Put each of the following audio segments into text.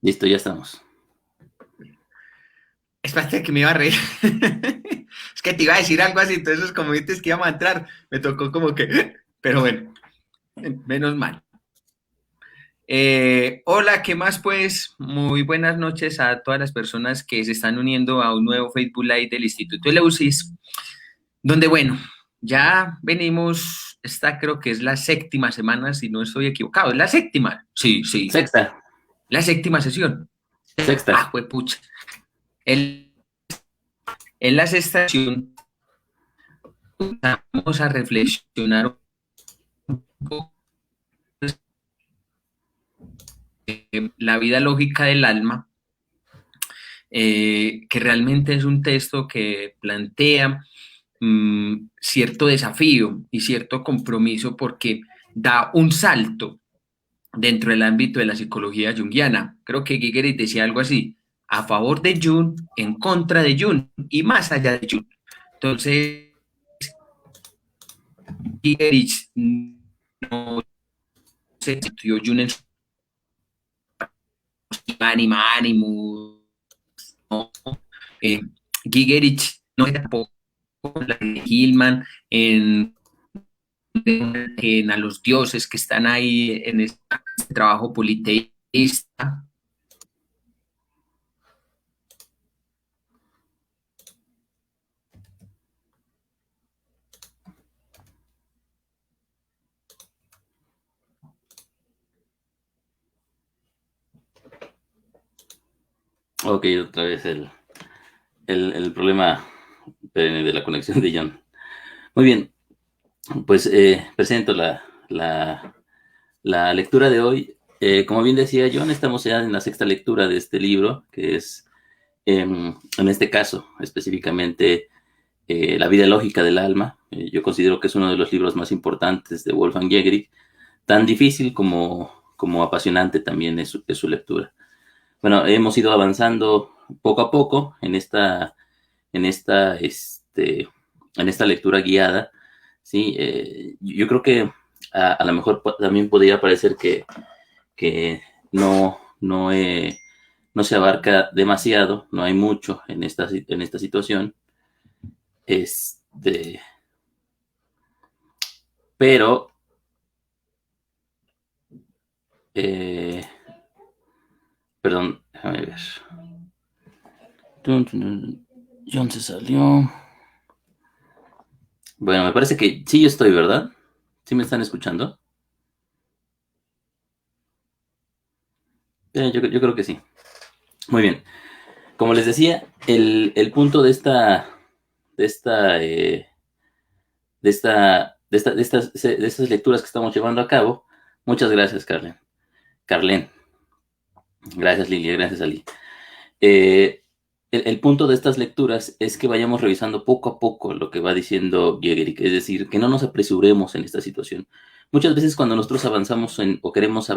Listo, ya estamos. Espérate que me iba a reír. Es que te iba a decir algo así, entonces como dices que íbamos a entrar, me tocó como que, pero bueno, menos mal. Hola, ¿qué más pues? Muy buenas noches a todas las personas que se están uniendo a un nuevo Facebook Live del Instituto Eleusis, donde bueno, ya venimos, esta creo que es la séptima semana, si no estoy equivocado, es la séptima, sí, sí, Sexta, la séptima sesión. sexta. Juepucha, el, en la sexta sesión vamos a reflexionar un poco la vida lógica del alma, que realmente es un texto que plantea cierto desafío y cierto compromiso porque da un salto dentro del ámbito de la psicología junguiana. Creo que Gigerich decía algo así, a favor de Jung, en contra de Jung y más allá de Jung. Entonces, Gigerich no se estudió Jung en su ánimo, no, eh, Gigerich no era tampoco la de Hillman en a los dioses que están ahí en este trabajo politeísta. Ok, otra vez el problema de la conexión de John. Muy bien, pues presento la lectura de hoy. Como bien decía John, estamos ya en la sexta lectura de este libro, que es, en este caso, específicamente, La vida lógica del alma. Yo considero que es uno de los libros más importantes de Wolfgang Jägerich, tan difícil como apasionante también es su lectura. Bueno, hemos ido avanzando poco a poco en esta, este, en esta lectura guiada, ¿sí? Yo creo que a lo mejor también podría parecer que no se abarca demasiado, no hay mucho en esta situación, este, pero eh, perdón, déjame ver. John se salió. Bueno, me parece que sí yo estoy, ¿verdad? ¿Sí me están escuchando? Yo creo que sí. Muy bien. Como les decía, el punto de esta, de estas lecturas que estamos llevando a cabo. Muchas gracias, Carlen. Carlen. Gracias, Lilia. Gracias, Ali. Eh, el punto de estas lecturas es que vayamos revisando poco a poco lo que va diciendo Jägerich, es decir, que no nos apresuremos en esta situación. Muchas veces cuando nosotros avanzamos o queremos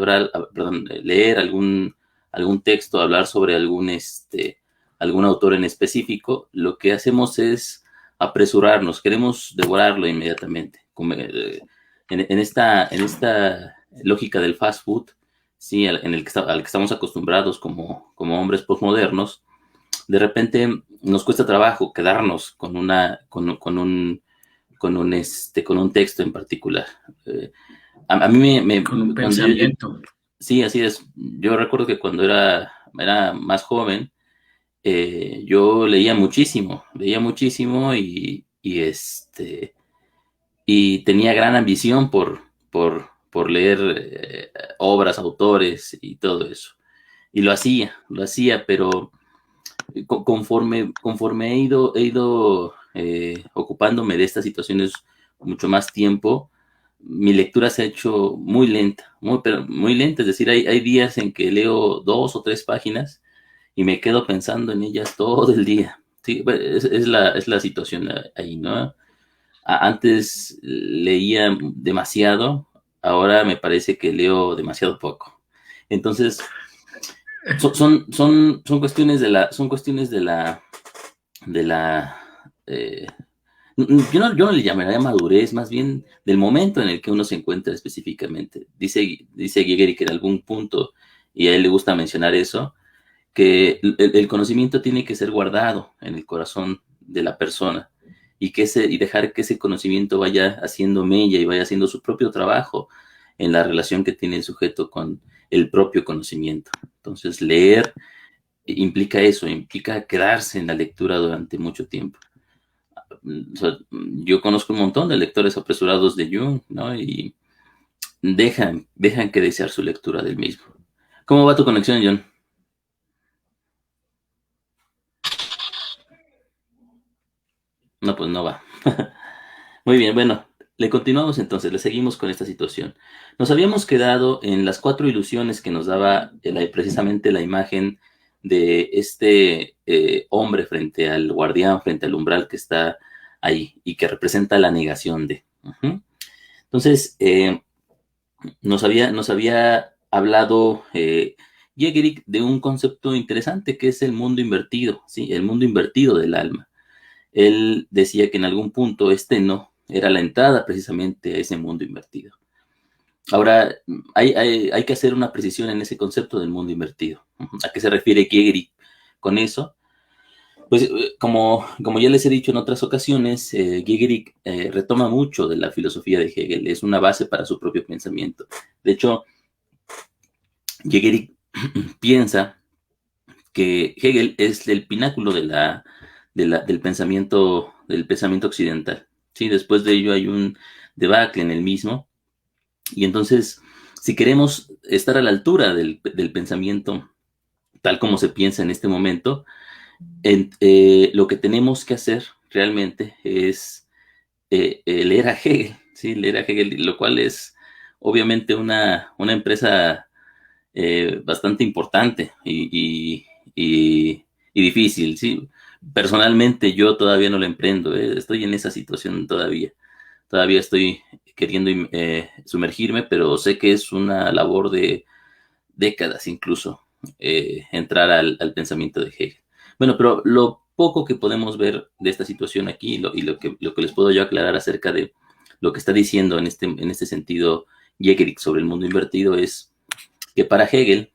leer algún texto, hablar sobre algún autor en específico, lo que hacemos es apresurarnos, queremos devorarlo inmediatamente. En esta lógica del fast food, ¿sí? Al que estamos acostumbrados como hombres postmodernos, de repente nos cuesta trabajo quedarnos con un texto en particular. A mí Con un cuando pensamiento. sí, así es. Yo recuerdo que cuando era más joven, yo leía muchísimo y tenía gran ambición por leer obras, autores y todo eso. Y lo hacía, pero conforme he ido ocupándome de estas situaciones mucho más tiempo, mi lectura se ha hecho muy lenta, pero muy lenta. Es decir, hay días en que leo 2 o 3 páginas y me quedo pensando en ellas todo el día. Sí, bueno, es la situación ahí, ¿no? Antes leía demasiado, ahora me parece que leo demasiado poco. Entonces, son cuestiones de la yo no le llamaría madurez, más bien del momento en el que uno se encuentra específicamente. Dice Giger que en algún punto, y a él le gusta mencionar eso, que el conocimiento tiene que ser guardado en el corazón de la persona y dejar que ese conocimiento vaya haciendo mella y vaya haciendo su propio trabajo en la relación que tiene el sujeto con el propio conocimiento. Entonces, leer implica eso, implica quedarse en la lectura durante mucho tiempo. O sea, yo conozco un montón de lectores apresurados de Jung, ¿no? Y dejan que desear su lectura del mismo. ¿Cómo va tu conexión, John? No, pues no va. Muy bien, bueno, le continuamos entonces, le seguimos con esta situación. Nos habíamos quedado en las 4 ilusiones que nos daba precisamente la imagen de este hombre frente al guardián, frente al umbral que está ahí y que representa la negación de. Entonces, nos había hablado Jägerich de un concepto interesante que es el mundo invertido, ¿sí? El mundo invertido del alma. Él decía que en algún punto no era la entrada precisamente a ese mundo invertido. Ahora, hay que hacer una precisión en ese concepto del mundo invertido. ¿A qué se refiere Jägerich con eso? Pues como ya les he dicho en otras ocasiones, Jägerich retoma mucho de la filosofía de Hegel, es una base para su propio pensamiento. De hecho, Jägerich piensa que Hegel es el pináculo del pensamiento occidental. ¿Sí? Después de ello hay un debacle en el mismo. Y entonces, si queremos estar a la altura del pensamiento tal como se piensa en este momento, lo que tenemos que hacer realmente es leer a Hegel, ¿sí? Leer a Hegel, lo cual es obviamente una empresa bastante importante y difícil, ¿sí? Personalmente yo todavía no lo emprendo, estoy en esa situación todavía estoy queriendo sumergirme, pero sé que es una labor de décadas incluso entrar al pensamiento de Hegel. Bueno, pero lo poco que podemos ver de esta situación aquí y lo que les puedo yo aclarar acerca de lo que está diciendo en este sentido Jägerich sobre el mundo invertido es que para Hegel,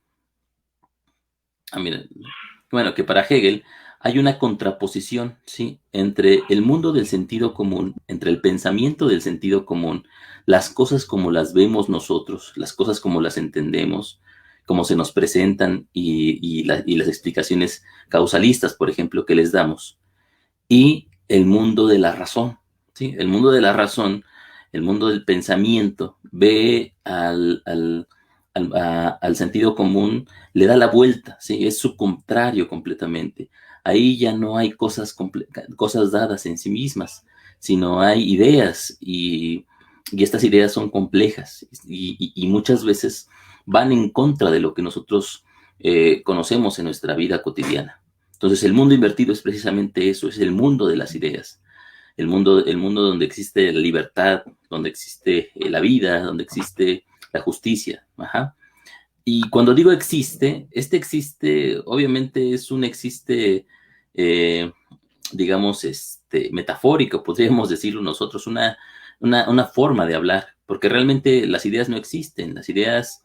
que para Hegel hay una contraposición, ¿sí? Entre el mundo del sentido común, entre el pensamiento del sentido común, las cosas como las vemos nosotros, las cosas como las entendemos, como se nos presentan y las explicaciones causalistas, por ejemplo, que les damos, y el mundo de la razón, ¿sí? El mundo de la razón, el mundo del pensamiento, ve al sentido común, le da la vuelta, ¿sí? Es su contrario completamente. Ahí ya no hay cosas dadas en sí mismas, sino hay ideas y estas ideas son complejas y muchas veces van en contra de lo que nosotros conocemos en nuestra vida cotidiana. Entonces el mundo invertido es precisamente eso, es el mundo de las ideas, el mundo donde existe la libertad, donde existe la vida, donde existe la justicia. Ajá. Y cuando digo existe, existe, obviamente es un existe, eh, digamos, metafórico, podríamos decirlo nosotros, una forma de hablar, porque realmente las ideas no existen, las ideas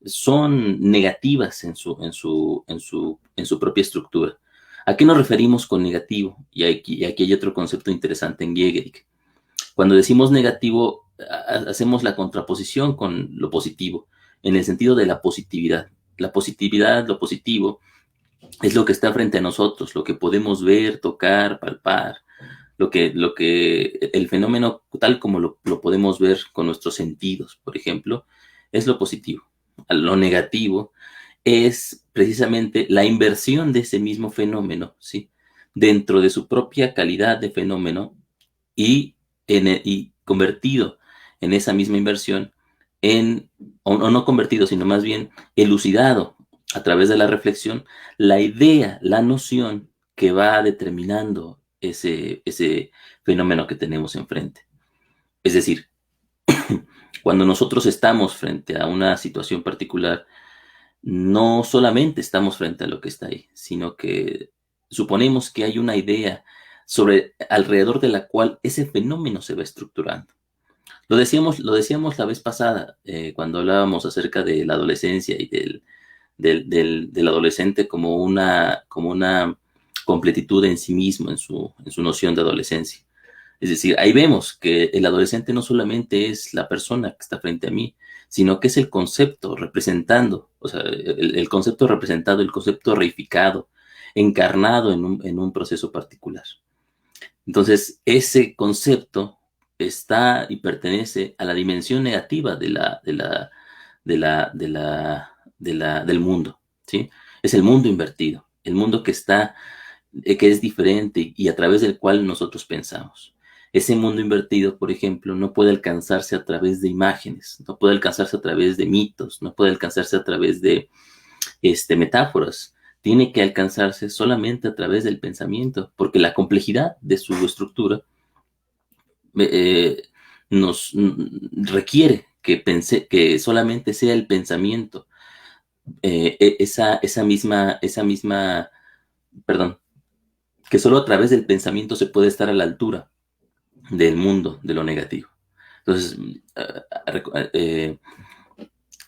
son negativas en su propia estructura. ¿A qué nos referimos con negativo? Y aquí hay otro concepto interesante en Jägerich. Cuando decimos negativo, hacemos la contraposición con lo positivo, en el sentido de la positividad. La positividad, lo positivo, es lo que está frente a nosotros, lo que podemos ver, tocar, palpar, el fenómeno tal como lo podemos ver con nuestros sentidos, por ejemplo, es lo positivo. Lo negativo es precisamente la inversión de ese mismo fenómeno, ¿sí? Dentro de su propia calidad de fenómeno y convertido en esa misma inversión o no convertido, sino más bien elucidado a través de la reflexión, la idea, la noción que va determinando ese fenómeno que tenemos enfrente. Es decir, cuando nosotros estamos frente a una situación particular, no solamente estamos frente a lo que está ahí, sino que suponemos que hay una idea alrededor de la cual ese fenómeno se va estructurando. Lo decíamos la vez pasada, cuando hablábamos acerca de la adolescencia y del adolescente como una completitud en sí mismo, en su noción de adolescencia. Es decir, ahí vemos que el adolescente no solamente es la persona que está frente a mí, sino que es el concepto representando, o sea, el concepto representado, el concepto reificado, encarnado en un proceso particular. Entonces, ese concepto está y pertenece a la dimensión negativa del mundo, ¿sí? Es el mundo invertido, el mundo que es diferente y a través del cual nosotros pensamos. Ese mundo invertido, por ejemplo, no puede alcanzarse a través de imágenes, no puede alcanzarse a través de mitos, no puede alcanzarse a través de metáforas. Tiene que alcanzarse solamente a través del pensamiento, porque la complejidad de su estructura nos requiere que solamente sea el pensamiento, esa misma, perdón, que solo a través del pensamiento se puede estar a la altura del mundo, de lo negativo. Entonces,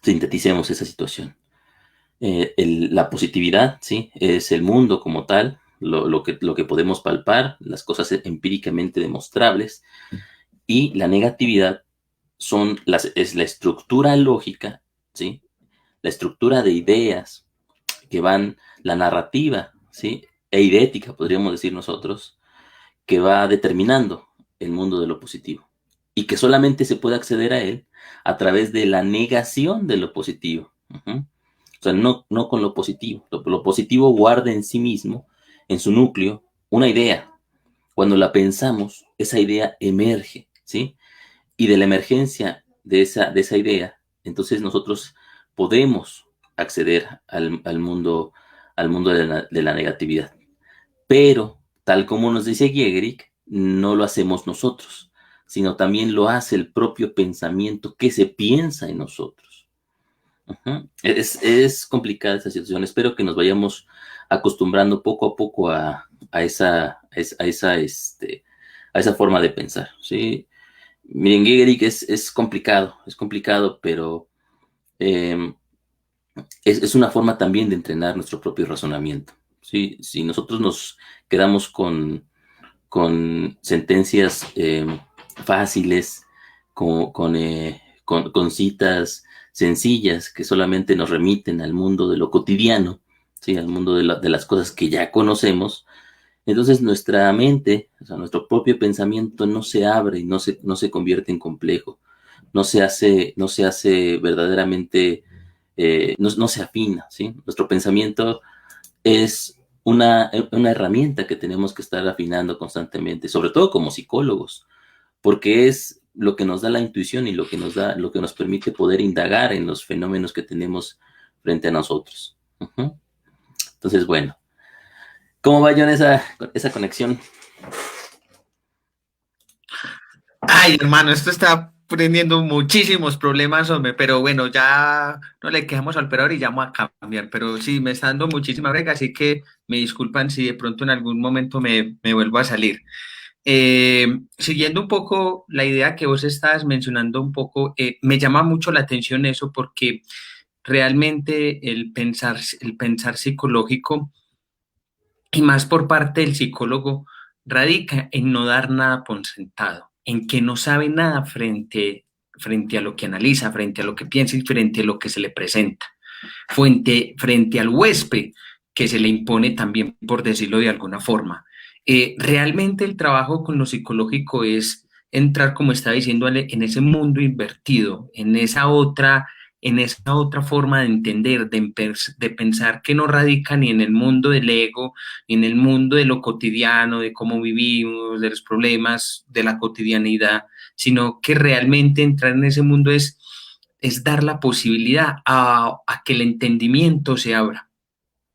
sinteticemos esa situación. La positividad, ¿sí? Es el mundo como tal, lo que podemos palpar, las cosas empíricamente demostrables, y la negatividad es la estructura lógica, ¿sí? La estructura de ideas que van, la narrativa, ¿sí? E idética, podríamos decir nosotros, que va determinando el mundo de lo positivo y que solamente se puede acceder a él a través de la negación de lo positivo. O sea, no con lo positivo. Lo positivo guarda en sí mismo, en su núcleo, una idea. Cuando la pensamos, esa idea emerge, ¿sí? Y de la emergencia de esa idea, entonces nosotros podemos acceder al mundo de la negatividad. Pero, tal como nos dice Giegerick, no lo hacemos nosotros, sino también lo hace el propio pensamiento que se piensa en nosotros. Es complicada esa situación. Espero que nos vayamos acostumbrando poco a poco a esa forma de pensar, ¿sí? Miren, Giegerick es complicado, pero eh, es una forma también de entrenar nuestro propio razonamiento. ¿Sí? Si nosotros nos quedamos con sentencias fáciles, con citas sencillas que solamente nos remiten al mundo de lo cotidiano, ¿sí? Al mundo de las cosas que ya conocemos, entonces nuestra mente, o sea, nuestro propio pensamiento no se abre y no se convierte en complejo, no se hace verdaderamente, no se afina, ¿sí? Nuestro pensamiento es una herramienta que tenemos que estar afinando constantemente, sobre todo como psicólogos, porque es lo que nos da la intuición y lo que nos permite poder indagar en los fenómenos que tenemos frente a nosotros. Entonces, bueno, ¿cómo va, John, esa conexión? Ay, hermano, esto está poniendo muchísimos problemas, hombre, pero bueno, ya no le quejamos al operador y llamo a cambiar, pero sí, me está dando muchísima brega, así que me disculpan si de pronto en algún momento me vuelvo a salir. Siguiendo un poco la idea que vos estabas mencionando un poco, me llama mucho la atención eso porque realmente el pensar psicológico y más por parte del psicólogo radica en no dar nada por sentado, en que no sabe nada frente a lo que analiza, frente a lo que piensa y frente a lo que se le presenta, frente al huésped que se le impone también, por decirlo de alguna forma. Realmente el trabajo con lo psicológico es entrar, como estaba diciendo, en ese mundo invertido, en esa otra forma de entender, de pensar que no radica ni en el mundo del ego, ni en el mundo de lo cotidiano, de cómo vivimos, de los problemas, de la cotidianidad, sino que realmente entrar en ese mundo es dar la posibilidad a que el entendimiento se abra,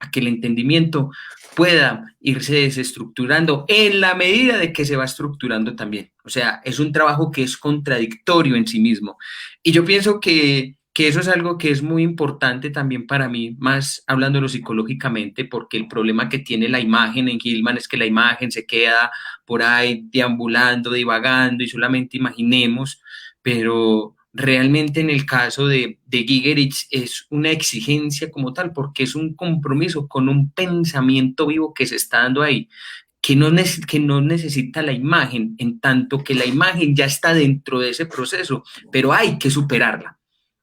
a que el entendimiento pueda irse desestructurando en la medida de que se va estructurando también. O sea, es un trabajo que es contradictorio en sí mismo. Y yo pienso que eso es algo que es muy importante también para mí, más hablándolo psicológicamente, porque el problema que tiene la imagen en Gilman es que la imagen se queda por ahí deambulando, divagando y solamente imaginemos, pero realmente en el caso de Gigerich es una exigencia como tal, porque es un compromiso con un pensamiento vivo que se está dando ahí, que no necesita la imagen, en tanto que la imagen ya está dentro de ese proceso, pero hay que superarla.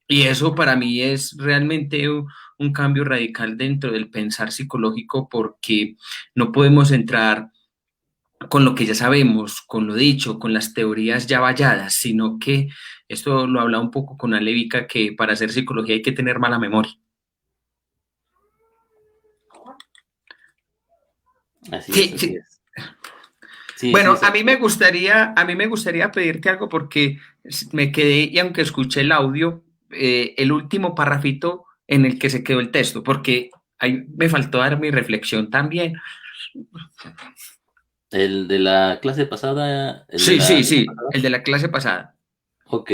Y eso para mí es realmente un cambio radical dentro del pensar psicológico, porque no podemos entrar con lo que ya sabemos, con lo dicho, con las teorías ya valladas, sino que esto lo hablaba un poco con Alévica, que para hacer psicología hay que tener mala memoria. Así es, Sí, así sí. es. Sí, sí, Bueno, exacto. a mí me gustaría pedirte algo porque me quedé, y aunque escuché el audio, el último parrafito en el que se quedó el texto, porque ahí me faltó dar mi reflexión también. El de la clase pasada, el de Sí, la sí, lección sí, pasada. el de la clase pasada. Ok,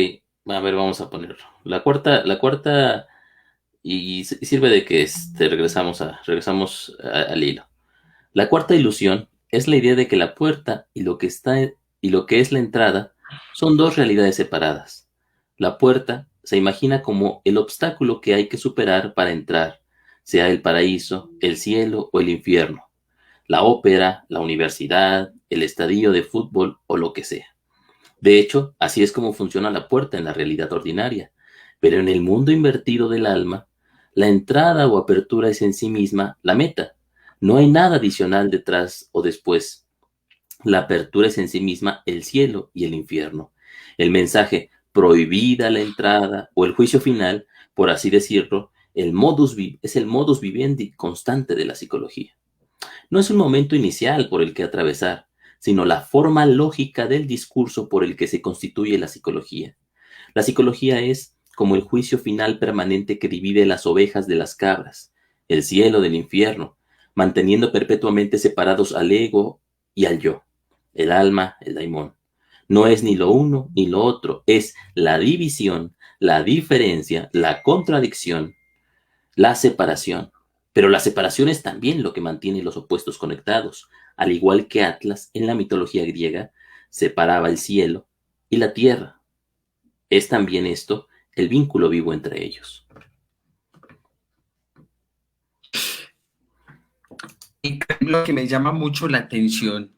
a ver, vamos a ponerlo. La cuarta, y sirve de que regresamos al hilo. La cuarta ilusión es la idea de que la puerta y lo que es la entrada son dos realidades separadas. La puerta se imagina como el obstáculo que hay que superar para entrar, sea el paraíso, el cielo o el infierno, la ópera, la universidad, el estadio de fútbol o lo que sea. De hecho, así es como funciona la puerta en la realidad ordinaria. Pero en el mundo invertido del alma, la entrada o apertura es en sí misma la meta. No hay nada adicional detrás o después. La apertura es en sí misma el cielo y el infierno. El mensaje prohibida la entrada o el juicio final, por así decirlo, es el modus vivendi constante de la psicología. No es un momento inicial por el que atravesar, sino la forma lógica del discurso por el que se constituye la psicología. La psicología es como el juicio final permanente que divide las ovejas de las cabras, el cielo del infierno, manteniendo perpetuamente separados al ego y al yo, el alma, el daimón. No es ni lo uno ni lo otro, es la división, la diferencia, la contradicción, la separación. Pero la separación es también lo que mantiene los opuestos conectados, al igual que Atlas en la mitología griega separaba el cielo y la tierra. Es también esto el vínculo vivo entre ellos. Y lo que me llama mucho la atención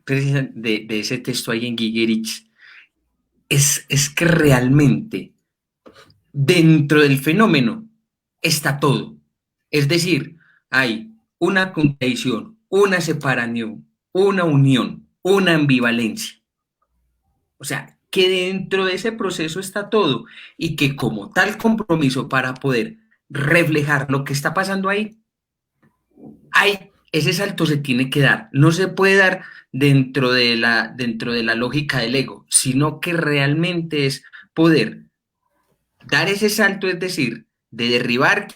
de ese texto ahí en Gigerich es que realmente dentro del fenómeno está todo. Es decir, hay una contradicción, una separación, una unión, una ambivalencia. O sea, que dentro de ese proceso está todo y que como tal compromiso para poder reflejar lo que está pasando ahí, ese salto se tiene que dar. No se puede dar dentro de la lógica del ego, sino que realmente es poder dar ese salto, es decir, de derribar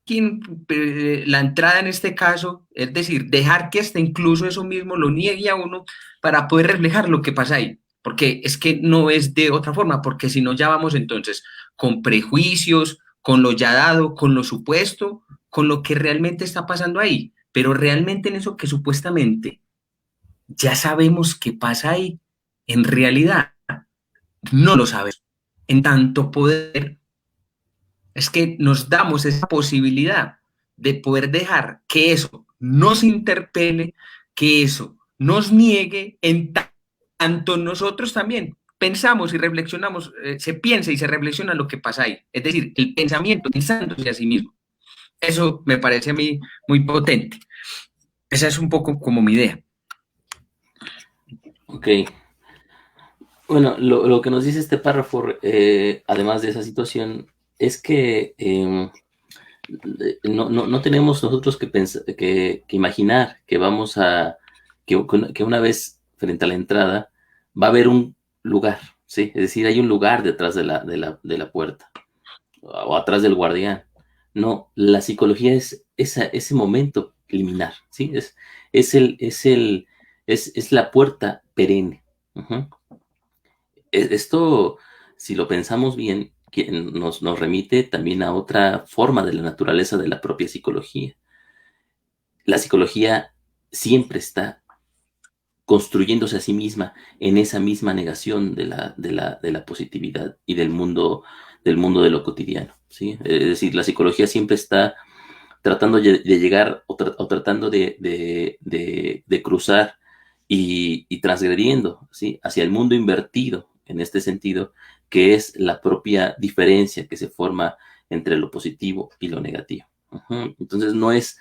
la entrada en este caso, es decir, dejar que hasta incluso eso mismo lo niegue a uno para poder reflejar lo que pasa ahí. Porque es que no es de otra forma, porque si no ya vamos entonces con prejuicios, con lo ya dado, con lo supuesto, con lo que realmente está pasando ahí. Pero realmente en eso que supuestamente ya sabemos que pasa ahí, en realidad no lo sabemos. En tanto poder es que nos damos esa posibilidad de poder dejar que eso nos interpele, que eso nos niegue, en tanto nosotros también pensamos y reflexionamos, se piensa y se reflexiona lo que pasa ahí. Es decir, el pensamiento pensándose a sí mismo. Eso me parece a mí muy potente. Esa es un poco como mi idea. Ok. Bueno, lo que nos dice este párrafo, además de esa situación, es que no tenemos nosotros que imaginar que que una vez frente a la entrada va a haber un lugar, ¿sí? Es decir, hay un lugar detrás de la puerta o atrás del guardián. No, la psicología es ese momento liminar, ¿sí? Es la puerta perenne. Ujú. Esto, si lo pensamos bien, que nos remite también a otra forma de la naturaleza de la propia psicología. La psicología siempre está construyéndose a sí misma en esa misma negación de la positividad y del mundo de lo cotidiano, ¿sí? Es decir, la psicología siempre está tratando de llegar o tratando de cruzar y transgrediendo, ¿sí? Hacia el mundo invertido, en este sentido, que es la propia diferencia que se forma entre lo positivo y lo negativo. Entonces no es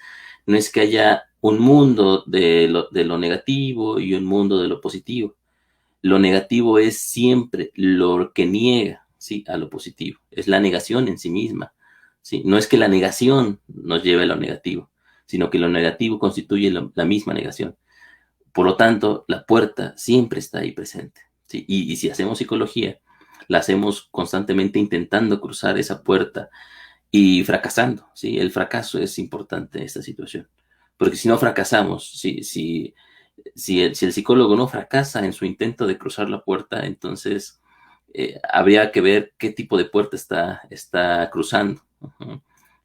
que haya un mundo de lo negativo y un mundo de lo positivo. Lo negativo es siempre lo que niega, ¿sí? A lo positivo. Es la negación en sí misma, ¿sí? No es que la negación nos lleve a lo negativo, sino que lo negativo constituye la misma negación. Por lo tanto, la puerta siempre está ahí presente, ¿sí? Y si hacemos psicología, la hacemos constantemente intentando cruzar esa puerta y fracasando, ¿sí? El fracaso es importante en esta situación, porque si no fracasamos, si el psicólogo no fracasa en su intento de cruzar la puerta, entonces habría que ver qué tipo de puerta está cruzando.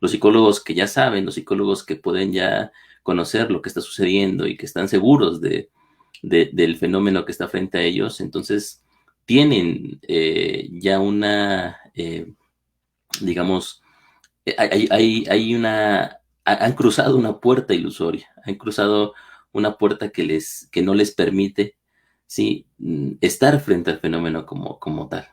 Los psicólogos que ya saben, los psicólogos que pueden ya conocer lo que está sucediendo y que están seguros del fenómeno que está frente a ellos, entonces tienen ya digamos, han cruzado una puerta ilusoria, han cruzado una puerta que no les permite, sí, estar frente al fenómeno como tal.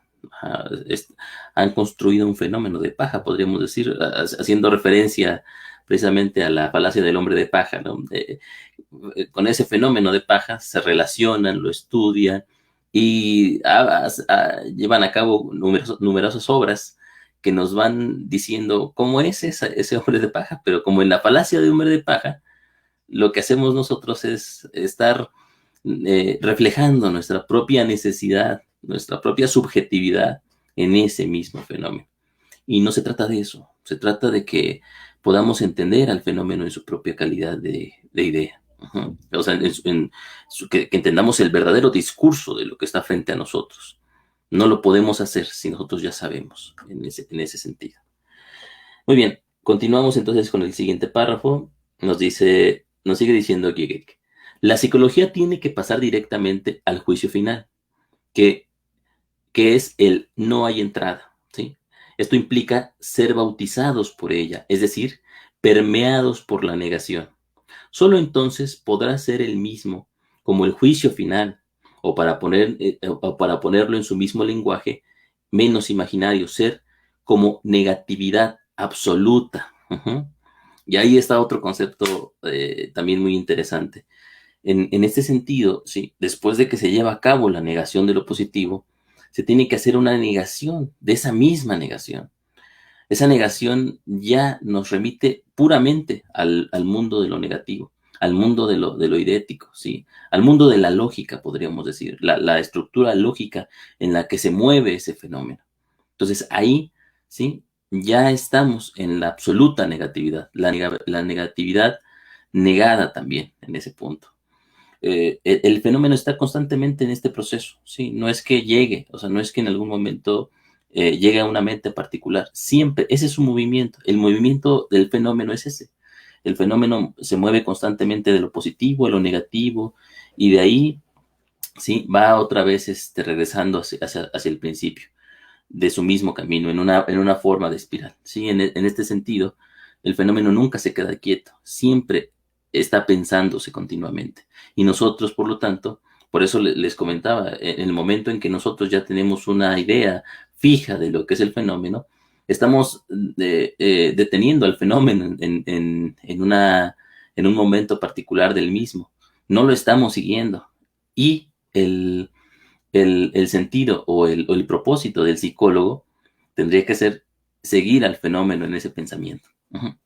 Han construido un fenómeno de paja, podríamos decir, haciendo referencia precisamente a la falacia del hombre de paja, ¿no? Con ese fenómeno de paja se relacionan, lo estudian y llevan a cabo numerosas obras que nos van diciendo cómo es ese hombre de paja, pero como en la falacia de hombre de paja, lo que hacemos nosotros es estar reflejando nuestra propia necesidad, nuestra propia subjetividad en ese mismo fenómeno. Y no se trata de eso, se trata de que podamos entender al fenómeno en su propia calidad de idea. O sea, que entendamos el verdadero discurso de lo que está frente a nosotros. No lo podemos hacer si nosotros ya sabemos en ese sentido. Muy bien, continuamos entonces con el siguiente párrafo. Nos sigue diciendo Giegeck. La psicología tiene que pasar directamente al juicio final, que, que es el no hay entrada, ¿sí? Esto implica ser bautizados por ella, es decir, permeados por la negación. Solo entonces podrá ser el mismo como el juicio final, o para ponerlo en su mismo lenguaje, menos imaginario, ser como negatividad absoluta. Y ahí está otro concepto también muy interesante. En este sentido, ¿sí? Después de que se lleva a cabo la negación de lo positivo, se tiene que hacer una negación de esa misma negación. Esa negación ya nos remite puramente al mundo de lo negativo, al mundo de lo idético, ¿sí? Al mundo de la lógica, podríamos decir, la estructura lógica en la que se mueve ese fenómeno. Entonces ahí, ¿sí? Ya estamos en la absoluta negatividad, la negatividad negada también en ese punto. El fenómeno está constantemente en este proceso, ¿sí? No es que llegue, o sea, no es que en algún momento llegue a una mente particular, siempre, ese es su movimiento, el movimiento del fenómeno es ese. El fenómeno se mueve constantemente de lo positivo a lo negativo y de ahí, ¿sí? Va otra vez regresando hacia el principio de su mismo camino, en una forma de espiral, ¿sí? En este sentido, el fenómeno nunca se queda quieto, siempre está pensándose continuamente. Y nosotros, por lo tanto, por eso les comentaba, en el momento en que nosotros ya tenemos una idea fija de lo que es el fenómeno, estamos deteniendo al fenómeno en un momento particular del mismo. No lo estamos siguiendo. Y el sentido o el propósito del psicólogo tendría que ser seguir al fenómeno en ese pensamiento.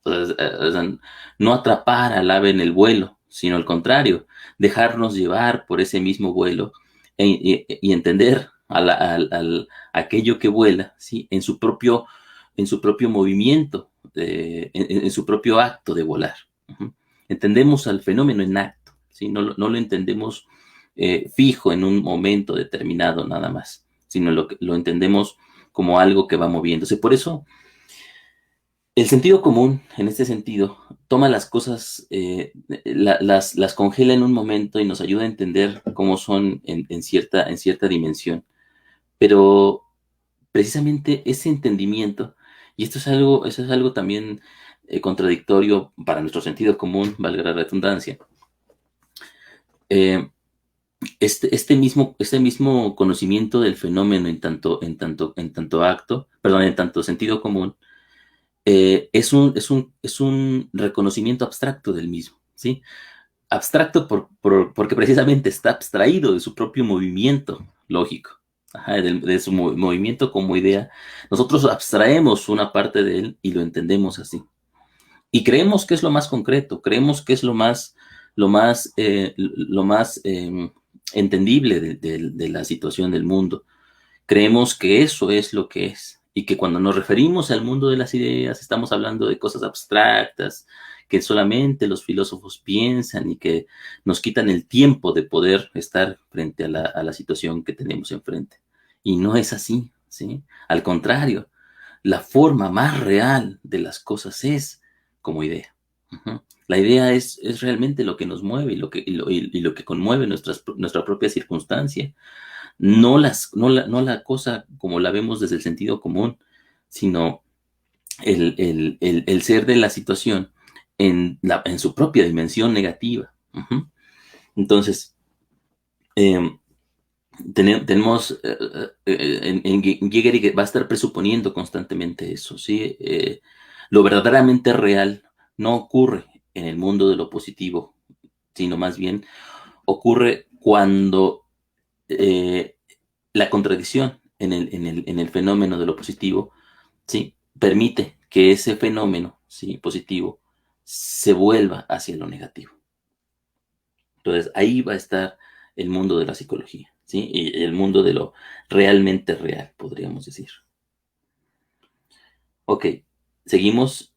O sea, no atrapar al ave en el vuelo, sino al contrario, dejarnos llevar por ese mismo vuelo y entender aquello que vuela, ¿sí? En su propio movimiento, en su propio acto de volar. Entendemos al fenómeno en acto, ¿sí? No lo entendemos fijo en un momento determinado nada más, sino lo entendemos como algo que va moviéndose. Por eso El sentido común, en este sentido, toma las cosas, las congela en un momento y nos ayuda a entender cómo son en cierta dimensión. Pero precisamente ese entendimiento, y eso es algo también contradictorio para nuestro sentido común, valga la redundancia, eh, este mismo conocimiento del fenómeno en tanto acto, perdón, en tanto sentido común, es un reconocimiento abstracto del mismo, ¿sí? Abstracto porque precisamente está abstraído de su propio movimiento lógico, ajá, de su movimiento como idea. Nosotros abstraemos una parte de él y lo entendemos así. Y creemos que es lo más concreto, creemos que es lo más entendible de la situación del mundo. Creemos que eso es lo que es y que cuando nos referimos al mundo de las ideas estamos hablando de cosas abstractas que solamente los filósofos piensan y que nos quitan el tiempo de poder estar frente a la situación que tenemos enfrente. Y no es así, ¿sí? Al contrario, la forma más real de las cosas es como idea. Uh-huh. La idea es realmente lo que nos mueve y lo que conmueve nuestra propia circunstancia, no la cosa como la vemos desde el sentido común, sino el ser de la situación en su propia dimensión negativa. Uh-huh. Entonces, eh, tenemos, en Gehry va a estar presuponiendo constantemente eso, ¿sí? Lo verdaderamente real no ocurre en el mundo de lo positivo, sino más bien ocurre cuando la contradicción en el fenómeno de lo positivo, ¿sí? Permite que ese fenómeno, ¿sí? Positivo se vuelva hacia lo negativo. Entonces ahí va a estar el mundo de la psicología, ¿sí? Y el mundo de lo realmente real, podríamos decir. Ok, seguimos.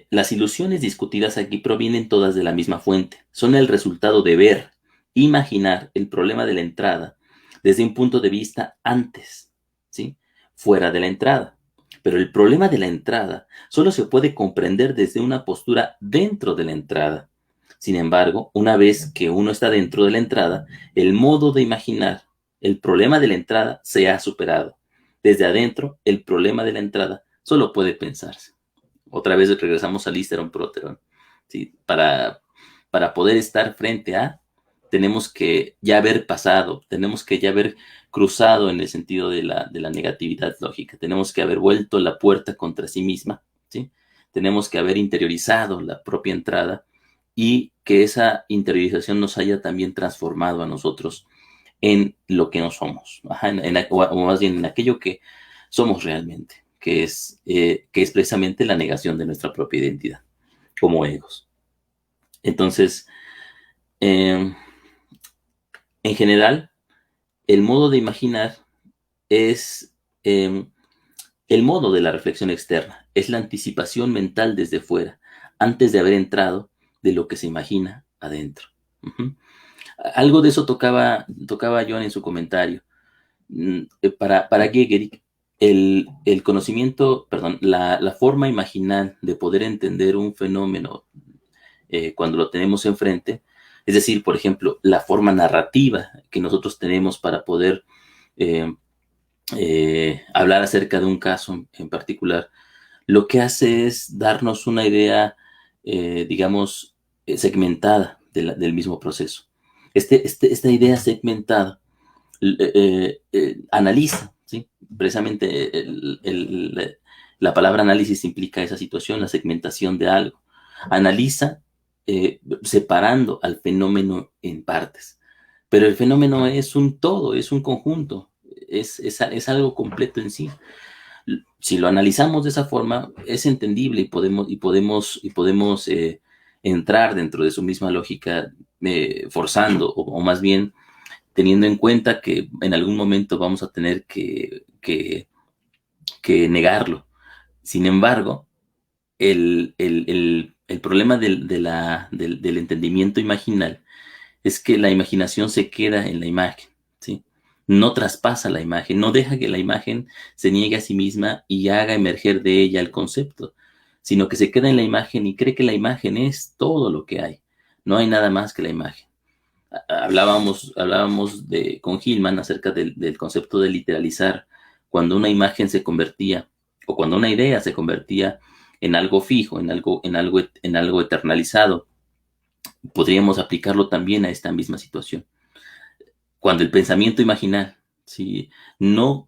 Las ilusiones discutidas aquí provienen todas de la misma fuente. Son el resultado de ver, imaginar el problema de la entrada desde un punto de vista antes, ¿sí? Fuera de la entrada. Pero el problema de la entrada solo se puede comprender desde una postura dentro de la entrada. Sin embargo, una vez que uno está dentro de la entrada, el modo de imaginar el problema de la entrada se ha superado. Desde adentro, el problema de la entrada solo puede pensarse. Otra vez regresamos al Listeron Proteron. ¿Sí? Para poder estar frente a, tenemos que ya haber pasado, tenemos que ya haber cruzado en el sentido de la negatividad lógica, tenemos que haber vuelto la puerta contra sí misma, ¿sí? Tenemos que haber interiorizado la propia entrada y que esa interiorización nos haya también transformado a nosotros en lo que no somos, ajá, o más bien en aquello que somos realmente, que es precisamente la negación de nuestra propia identidad como egos. Entonces, eh, en general, el modo de imaginar es el modo de la reflexión externa, es la anticipación mental desde fuera, antes de haber entrado de lo que se imagina adentro. Uh-huh. Algo de eso tocaba John en su comentario. Para Gehrig, el conocimiento, perdón, la forma imaginal de poder entender un fenómeno cuando lo tenemos enfrente, es decir, por ejemplo, la forma narrativa que nosotros tenemos para poder eh, hablar acerca de un caso en particular, lo que hace es darnos una idea, digamos, segmentada del mismo proceso. Esta idea segmentada analiza, ¿sí? Precisamente la palabra análisis implica esa situación, la segmentación de algo. Analiza separando al fenómeno en partes. Pero el fenómeno es un todo, es un conjunto, es algo completo en sí. Si lo analizamos de esa forma, es entendible y podemos entrar dentro de su misma lógica, forzando, o más bien teniendo en cuenta que en algún momento vamos a tener que negarlo. Sin embargo, el problema del entendimiento imaginal es que la imaginación se queda en la imagen, ¿sí? No traspasa la imagen, no deja que la imagen se niegue a sí misma y haga emerger de ella el concepto, sino que se queda en la imagen y cree que la imagen es todo lo que hay. No hay nada más que la imagen. Hablábamos con Hillman acerca del concepto de literalizar, cuando una imagen se convertía, o cuando una idea se convertía en algo fijo, en algo eternalizado. Podríamos aplicarlo también a esta misma situación. Cuando el pensamiento imaginal, ¿sí?, no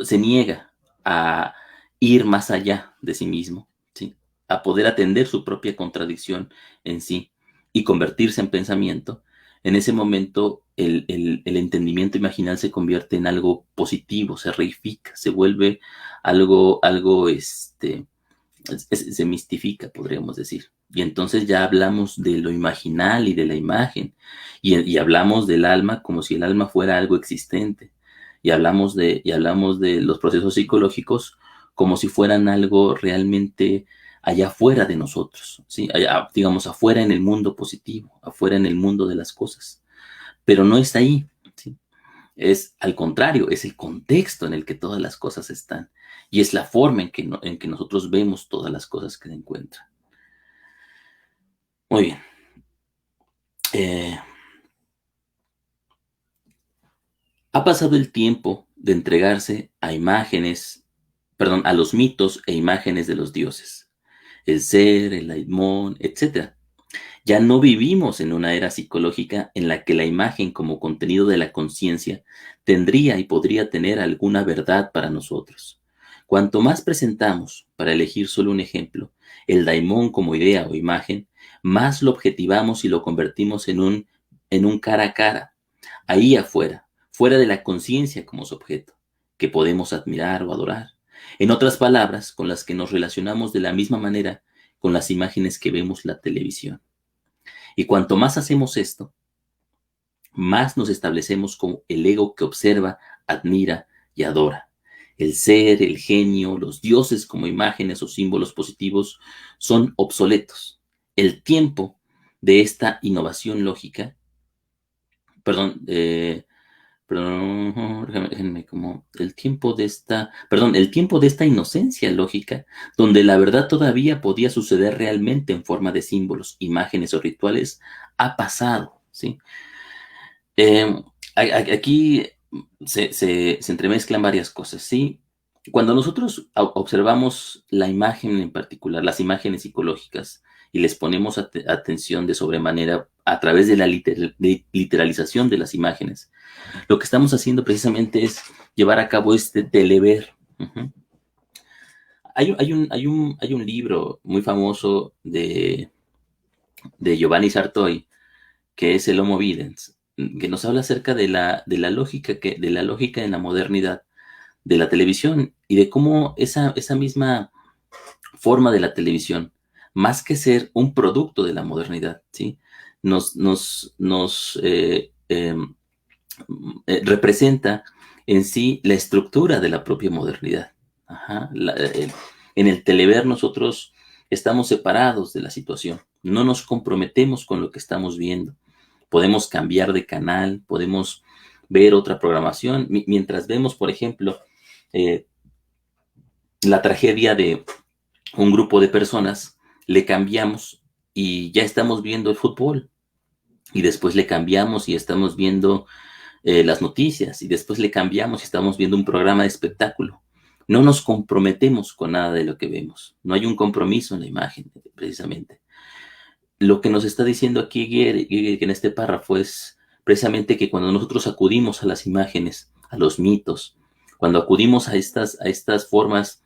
se niega a ir más allá de sí mismo, ¿sí?, a poder atender su propia contradicción en sí y convertirse en pensamiento, en ese momento el entendimiento imaginal se convierte en algo positivo, se reifica, se vuelve algo se mistifica, podríamos decir. Y entonces ya hablamos de lo imaginal y de la imagen, y hablamos del alma como si el alma fuera algo existente, y hablamos de los procesos psicológicos como si fueran algo realmente allá afuera de nosotros, ¿sí? Allá, digamos, afuera en el mundo positivo, afuera en el mundo de las cosas, pero no está ahí, ¿sí? Es al contrario, es el contexto en el que todas las cosas están, y es la forma en que nosotros vemos todas las cosas que se encuentran. Muy bien. Ha pasado el tiempo de entregarse a a los mitos e imágenes de los dioses, el ser, el daimon, etc. Ya no vivimos en una era psicológica en la que la imagen como contenido de la conciencia tendría y podría tener alguna verdad para nosotros. Cuanto más presentamos, para elegir solo un ejemplo, el daimon como idea o imagen, más lo objetivamos y lo convertimos en un cara a cara, ahí afuera, fuera de la conciencia como su objeto, que podemos admirar o adorar. En otras palabras, con las que nos relacionamos de la misma manera con las imágenes que vemos en la televisión. Y cuanto más hacemos esto, más nos establecemos como el ego que observa, admira y adora. El ser, el genio, los dioses como imágenes o símbolos positivos son obsoletos. El tiempo de esta innovación lógica, perdón, déjenme como el tiempo de esta inocencia lógica, donde la verdad todavía podía suceder realmente en forma de símbolos, imágenes o rituales, ha pasado, ¿sí? Aquí se entremezclan varias cosas, ¿sí? Cuando nosotros observamos la imagen en particular, las imágenes psicológicas, y les ponemos atención de sobremanera a través de la literalización de las imágenes, lo que estamos haciendo precisamente es llevar a cabo este telever. Uh-huh. Hay un libro muy famoso de Giovanni Sartori, que es el Homo Videns, que nos habla acerca de la lógica en la modernidad de la televisión, y de cómo esa misma forma de la televisión, más que ser un producto de la modernidad, ¿sí?, nos representa en sí la estructura de la propia modernidad. Ajá. En el telever nosotros estamos separados de la situación, no nos comprometemos con lo que estamos viendo. Podemos cambiar de canal, podemos ver otra programación. Mientras vemos, por ejemplo, la tragedia de un grupo de personas, le cambiamos y ya estamos viendo el fútbol. Y después le cambiamos y estamos viendo las noticias. Y después le cambiamos y estamos viendo un programa de espectáculo. No nos comprometemos con nada de lo que vemos. No hay un compromiso en la imagen, precisamente. Lo que nos está diciendo aquí Giger en este párrafo es precisamente que cuando nosotros acudimos a las imágenes, a los mitos, cuando acudimos a estas formas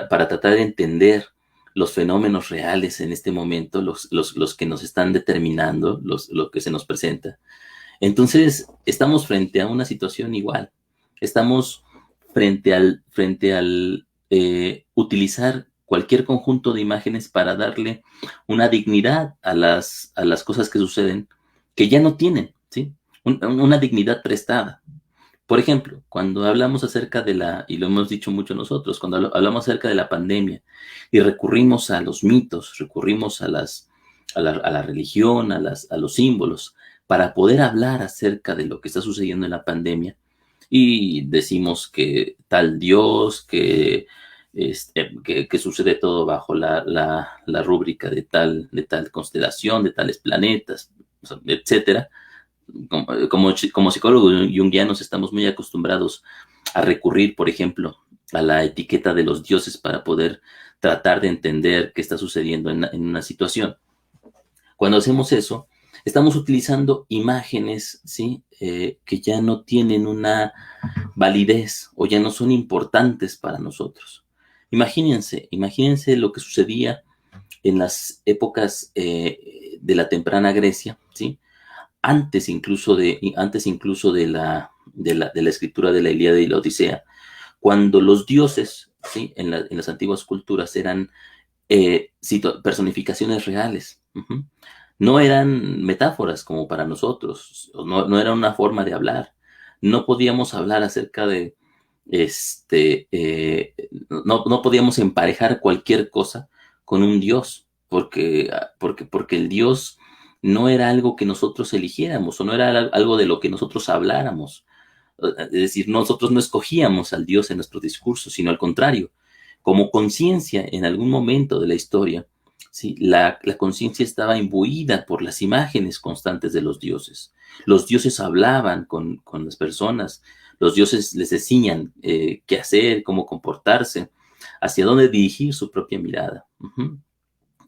para tratar de entender los fenómenos reales en este momento, los que nos están determinando, lo que se nos presenta, entonces estamos frente a una situación igual. Estamos frente al utilizar cualquier conjunto de imágenes para darle una dignidad a las cosas que suceden, que ya no tienen, ¿sí? Una dignidad prestada. Por ejemplo, cuando hablamos acerca y lo hemos dicho mucho nosotros, cuando hablamos acerca de la pandemia y recurrimos a los mitos, recurrimos a la religión, a los símbolos, para poder hablar acerca de lo que está sucediendo en la pandemia, y decimos que tal Dios, que que sucede todo bajo la rúbrica de tal constelación, de tales planetas, etcétera. Como psicólogos junguianos estamos muy acostumbrados a recurrir, por ejemplo, a la etiqueta de los dioses para poder tratar de entender qué está sucediendo en una situación. Cuando hacemos eso, estamos utilizando imágenes, ¿sí? Que ya no tienen una validez o ya no son importantes para nosotros. Imagínense lo que sucedía en las épocas de la temprana Grecia, ¿sí? Antes incluso de la escritura de la Ilíada y la Odisea, cuando los dioses, ¿sí? En las antiguas culturas eran personificaciones reales. Uh-huh. No eran metáforas como para nosotros, no era una forma de hablar. No podíamos hablar acerca de, no podíamos emparejar cualquier cosa con un dios, porque el dios no era algo que nosotros eligiéramos o no era algo de lo que nosotros habláramos. Es decir, nosotros no escogíamos al dios en nuestro discurso, sino al contrario. Como conciencia en algún momento de la historia, ¿sí? La conciencia estaba imbuida por las imágenes constantes de los dioses. Los dioses hablaban con las personas, los dioses les decían qué hacer, cómo comportarse, hacia dónde dirigir su propia mirada. Uh-huh.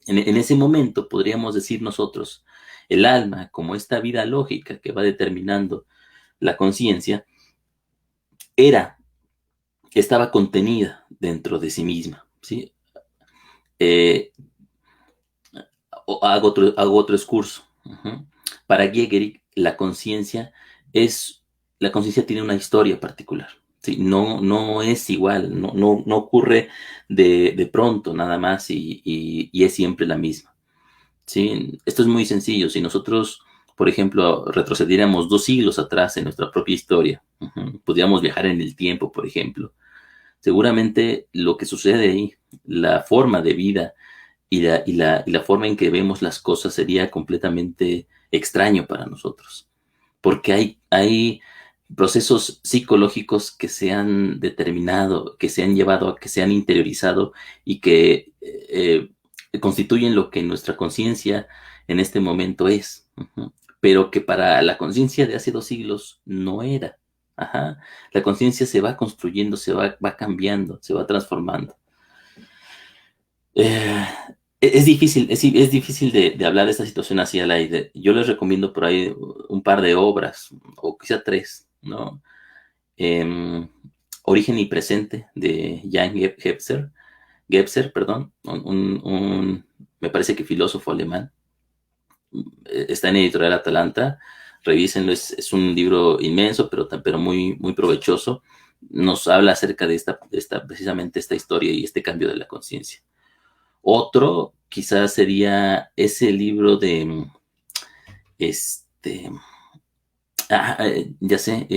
En ese momento podríamos decir nosotros, el alma, como esta vida lógica que va determinando la conciencia, estaba contenida dentro de sí misma, ¿sí? Hago otro excurso. Uh-huh. Para Gehrig, la conciencia tiene una historia particular. ¿Sí? No es igual, no ocurre de pronto nada más y es siempre la misma. ¿Sí? Esto es muy sencillo. Si nosotros, por ejemplo, retrocediéramos 2 siglos atrás en nuestra propia historia, uh-huh, podríamos viajar en el tiempo, por ejemplo, seguramente lo que sucede ahí, la forma de vida y la forma en que vemos las cosas sería completamente extraño para nosotros, porque hay procesos psicológicos que se han determinado, que se han llevado, que se han interiorizado y que constituyen lo que nuestra conciencia en este momento es, uh-huh, pero que para la conciencia de hace 2 siglos no era. Ajá. La conciencia se va construyendo, va cambiando, se va transformando. Es difícil, es difícil de hablar de esta situación así al aire. Yo les recomiendo por ahí un par de obras, o quizá 3, ¿no? Origen y presente de Jan Gebser, perdón, me parece que filósofo alemán. Está en Editorial Atalanta. Revísenlo, es un libro inmenso, pero muy, muy provechoso. Nos habla acerca de precisamente esta historia y este cambio de la conciencia. Otro quizás sería ese libro de ya sé,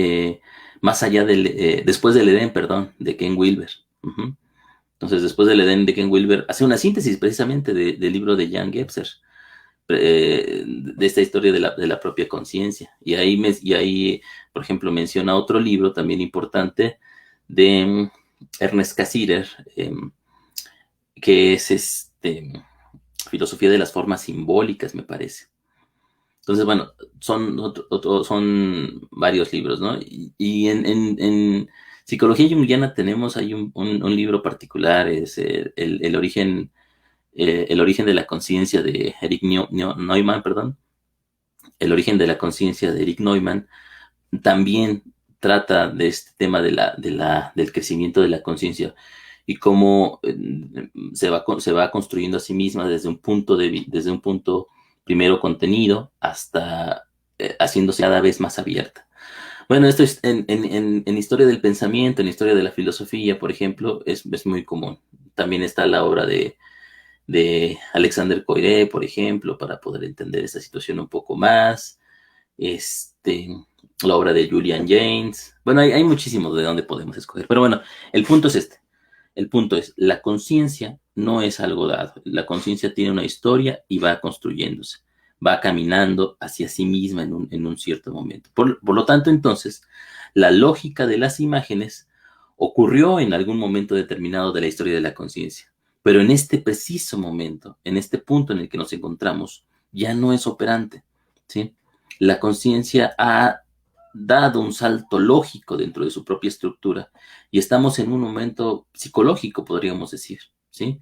después del Edén, perdón, de Ken Wilber. Uh-huh. Entonces, después del Edén de Ken Wilber hace una síntesis precisamente del libro de Jan Gebser, de esta historia de la propia conciencia. Y ahí, por ejemplo, menciona otro libro también importante de Ernest Cassirer, que es Filosofía de las Formas Simbólicas, me parece. Entonces, bueno, son varios libros, ¿no? Y en psicología junguiana tenemos ahí un libro particular, es el origen de la conciencia de Erich Neumann, perdón. El origen de la conciencia de Erich Neumann también trata de este tema del crecimiento de la conciencia y cómo se va construyendo a sí misma desde un punto primero contenido hasta haciéndose cada vez más abierta. Bueno, esto es en historia del pensamiento, en historia de la filosofía, por ejemplo, es muy común. También está la obra de Alexander Coiré, por ejemplo, para poder entender esta situación un poco más. La obra de Julian Jaynes. Bueno, hay muchísimos de donde podemos escoger. Pero bueno, el punto es este. El punto es, la conciencia no es algo dado. La conciencia tiene una historia y va construyéndose. Va caminando hacia sí misma en un cierto momento. Por lo tanto, entonces, la lógica de las imágenes ocurrió en algún momento determinado de la historia de la conciencia. Pero en este preciso momento, en este punto en el que nos encontramos, ya no es operante, ¿sí? La conciencia ha dado un salto lógico dentro de su propia estructura y estamos en un momento psicológico, podríamos decir, ¿sí?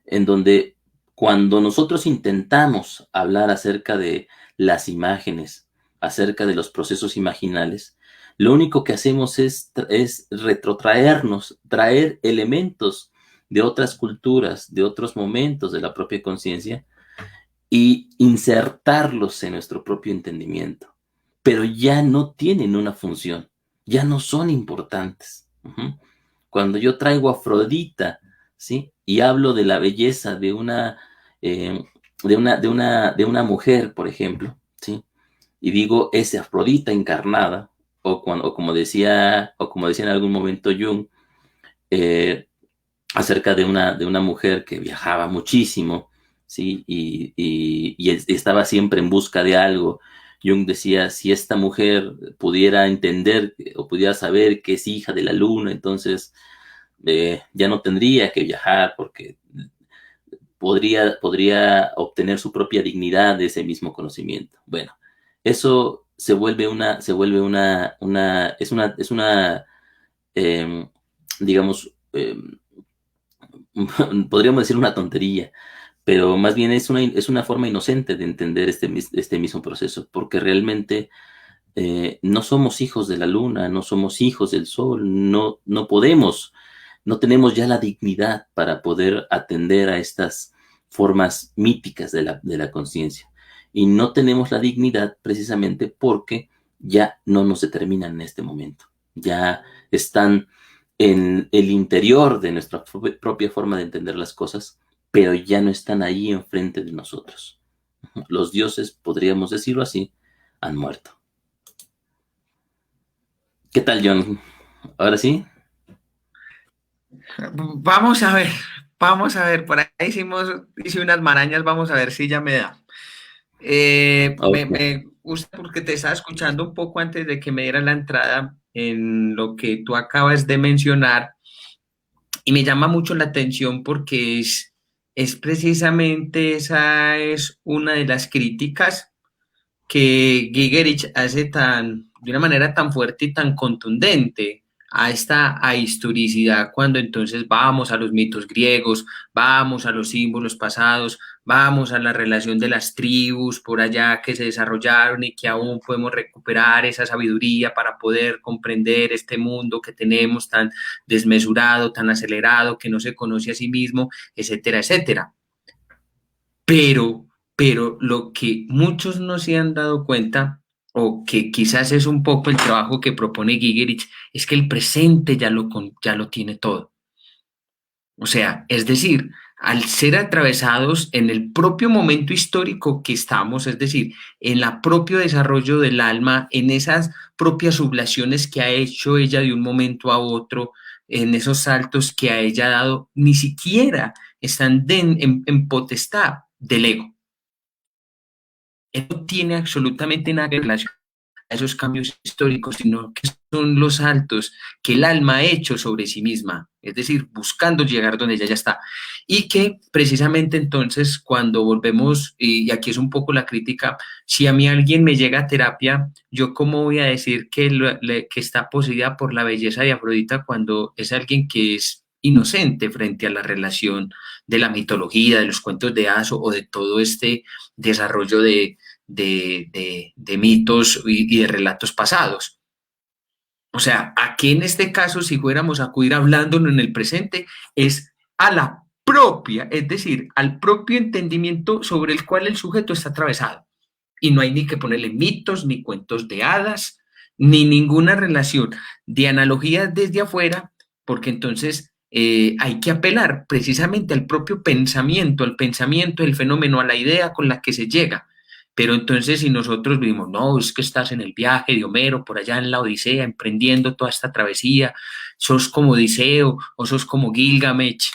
En donde cuando nosotros intentamos hablar acerca de las imágenes, acerca de los procesos imaginales, lo único que hacemos es retrotraernos, traer elementos de otras culturas, de otros momentos de la propia conciencia y insertarlos en nuestro propio entendimiento. Pero ya no tienen una función, ya no son importantes. Cuando yo traigo a Afrodita, ¿sí? Y hablo de la belleza de una mujer, por ejemplo, ¿sí? Y digo, es Afrodita encarnada, o como decía en algún momento Jung, eh, acerca de una mujer que viajaba muchísimo, ¿sí? Y estaba siempre en busca de algo. Jung decía, si esta mujer pudiera entender o pudiera saber que es hija de la luna, entonces ya no tendría que viajar porque podría obtener su propia dignidad de ese mismo conocimiento. Bueno, eso eh, digamos, podríamos decir una tontería, pero más bien es una forma inocente de entender este mismo proceso, porque realmente no somos hijos de la luna, no somos hijos del sol, no podemos, no tenemos ya la dignidad para poder atender a estas formas míticas de la conciencia. Y no tenemos la dignidad precisamente porque ya no nos determinan en este momento, ya están en el interior de nuestra propia forma de entender las cosas, pero ya no están ahí enfrente de nosotros. Los dioses, podríamos decirlo así, han muerto. ¿Qué tal, John? ¿Ahora sí? Vamos a ver, por ahí hice unas marañas, vamos a ver si ya me da. Ok. Me gusta porque te estaba escuchando un poco antes de que me diera la entrada en lo que tú acabas de mencionar y me llama mucho la atención porque es precisamente esa es una de las críticas que Gigerich hace de una manera tan fuerte y tan contundente a esta ahistoricidad cuando entonces vamos a los mitos griegos, vamos a los símbolos pasados, vamos a la relación de las tribus por allá que se desarrollaron y que aún podemos recuperar esa sabiduría para poder comprender este mundo que tenemos tan desmesurado, tan acelerado, que no se conoce a sí mismo, etcétera, etcétera. Pero, pero lo que muchos no se han dado cuenta, o que quizás es un poco el trabajo que propone Gigerich, es que el presente ya lo tiene todo. O sea, es decir, al ser atravesados en el propio momento histórico que estamos, es decir, en el propio desarrollo del alma, en esas propias sublaciones que ha hecho ella de un momento a otro, en esos saltos que a ella ha dado, ni siquiera están en potestad del ego. No tiene absolutamente nada que relación a esos cambios históricos, sino que son los saltos que el alma ha hecho sobre sí misma, es decir, buscando llegar donde ella ya está. Y que precisamente entonces cuando volvemos, y aquí es un poco la crítica, si a mí alguien me llega a terapia, yo cómo voy a decir que está poseída por la belleza de Afrodita cuando es alguien que es inocente frente a la relación de la mitología, de los cuentos de Aso o de todo este desarrollo de mitos y de relatos pasados. O sea, aquí en este caso, si fuéramos a acudir hablándolo en el presente, es a la propia, es decir, al propio entendimiento sobre el cual el sujeto está atravesado. Y no hay ni que ponerle mitos, ni cuentos de hadas, ni ninguna relación de analogías desde afuera, porque entonces hay que apelar precisamente al propio pensamiento, al pensamiento del fenómeno, a la idea con la que se llega. Pero entonces si nosotros vimos, no, es que estás en el viaje de Homero, por allá en la Odisea, emprendiendo toda esta travesía, sos como Odiseo o sos como Gilgamesh,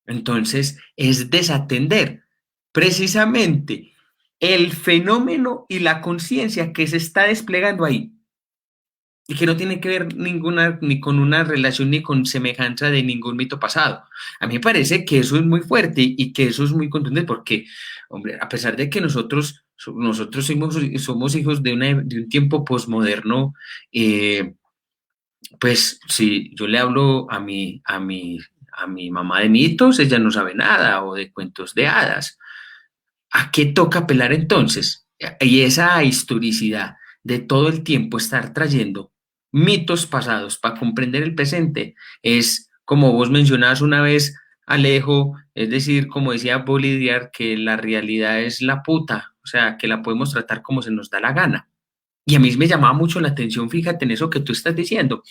entonces es desatender precisamente el fenómeno y la conciencia que se está desplegando ahí. y que no tiene que ver ninguna, ni con una relación ni con semejanza de ningún mito pasado. A mí me parece que eso es muy fuerte y que eso es muy contundente porque, hombre, a pesar de que nosotros somos hijos de un tiempo posmoderno, pues si yo le hablo a mi mamá de mitos, ella no sabe nada, o de cuentos de hadas. ¿A qué toca apelar entonces? Y esa historicidad de todo el tiempo estar trayendo mitos pasados para comprender el presente es, como vos mencionabas una vez, Alejo, es decir, como decía Boliviar, que la realidad es la puta, o sea, que la podemos tratar como se nos da la gana. Y a mí me llamaba mucho la atención, fíjate en eso que tú estás diciendo.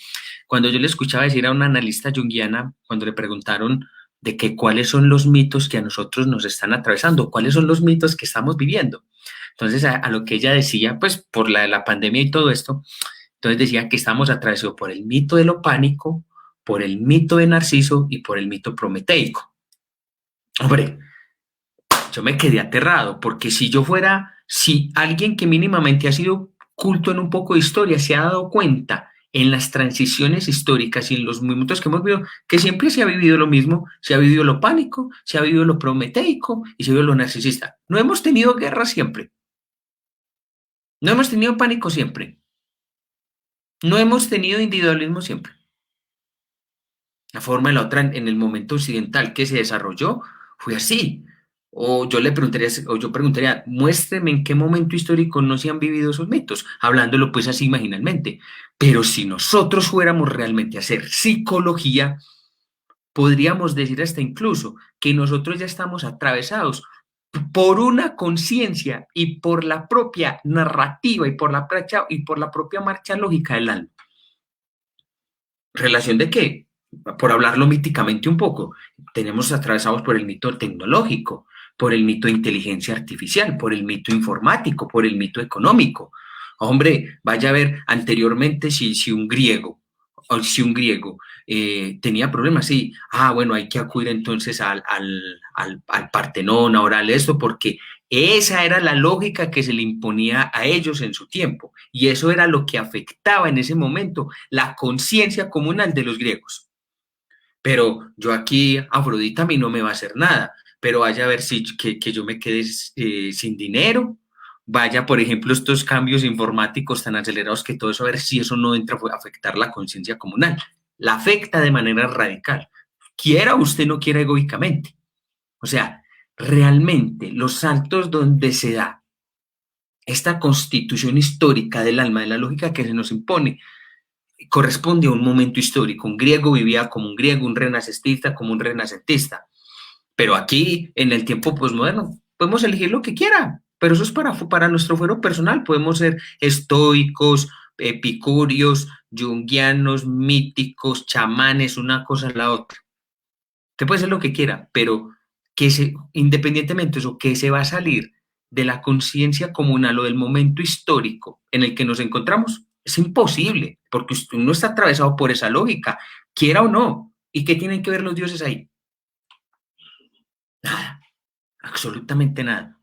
Cuando yo le escuchaba decir a una analista junguiana, cuando le preguntaron de que cuáles son los mitos que a nosotros nos están atravesando, cuáles son los mitos que estamos viviendo. Entonces, a lo que ella decía, pues por la pandemia y todo esto, entonces decía que estamos atravesados por el mito de lo pánico, por el mito de Narciso y por el mito prometeico. Hombre, yo me quedé aterrado, porque si alguien que mínimamente ha sido culto en un poco de historia se ha dado cuenta en las transiciones históricas y en los momentos que hemos vivido, que siempre se ha vivido lo mismo, se ha vivido lo pánico, se ha vivido lo prometeico y se ha vivido lo narcisista. No hemos tenido guerra siempre, no hemos tenido pánico siempre, no hemos tenido individualismo siempre. La forma de la otra en el momento occidental que se desarrolló fue así. O yo preguntaría, muéstreme en qué momento histórico no se han vivido esos mitos, hablándolo pues así marginalmente. Pero si nosotros fuéramos realmente a hacer psicología, podríamos decir hasta incluso que nosotros ya estamos atravesados por una conciencia y por la propia narrativa y por la propia marcha lógica del alma. ¿Relación de qué? Por hablarlo míticamente un poco, tenemos atravesados por el mito tecnológico, por el mito de inteligencia artificial, por el mito informático, por el mito económico. Hombre, vaya a ver anteriormente si un griego, o si un griego tenía problemas, sí, bueno, hay que acudir entonces al Partenón, a orar esto, porque esa era la lógica que se le imponía a ellos en su tiempo, y eso era lo que afectaba en ese momento la conciencia comunal de los griegos. Pero yo aquí, Afrodita, a mí no me va a hacer nada, pero vaya a ver si que yo me quede sin dinero, vaya, por ejemplo, estos cambios informáticos tan acelerados que todo eso, a ver si eso no entra a afectar la conciencia comunal. La afecta de manera radical, quiera usted no quiera egoicamente. O sea, realmente los saltos donde se da esta constitución histórica del alma, de la lógica que se nos impone, corresponde a un momento histórico. Un griego vivía como un griego, un renacentista como un renacentista. Pero aquí, en el tiempo posmoderno, podemos elegir lo que quiera, pero eso es para nuestro fuero personal. Podemos ser estoicos, epicúreos, junguianos, míticos, chamanes, una cosa a la otra. Usted puede ser lo que quiera, pero independientemente de eso, que se va a salir de la conciencia comunal o del momento histórico en el que nos encontramos, es imposible, porque usted no está atravesado por esa lógica, quiera o no. ¿Y qué tienen que ver los dioses ahí? Nada, absolutamente nada.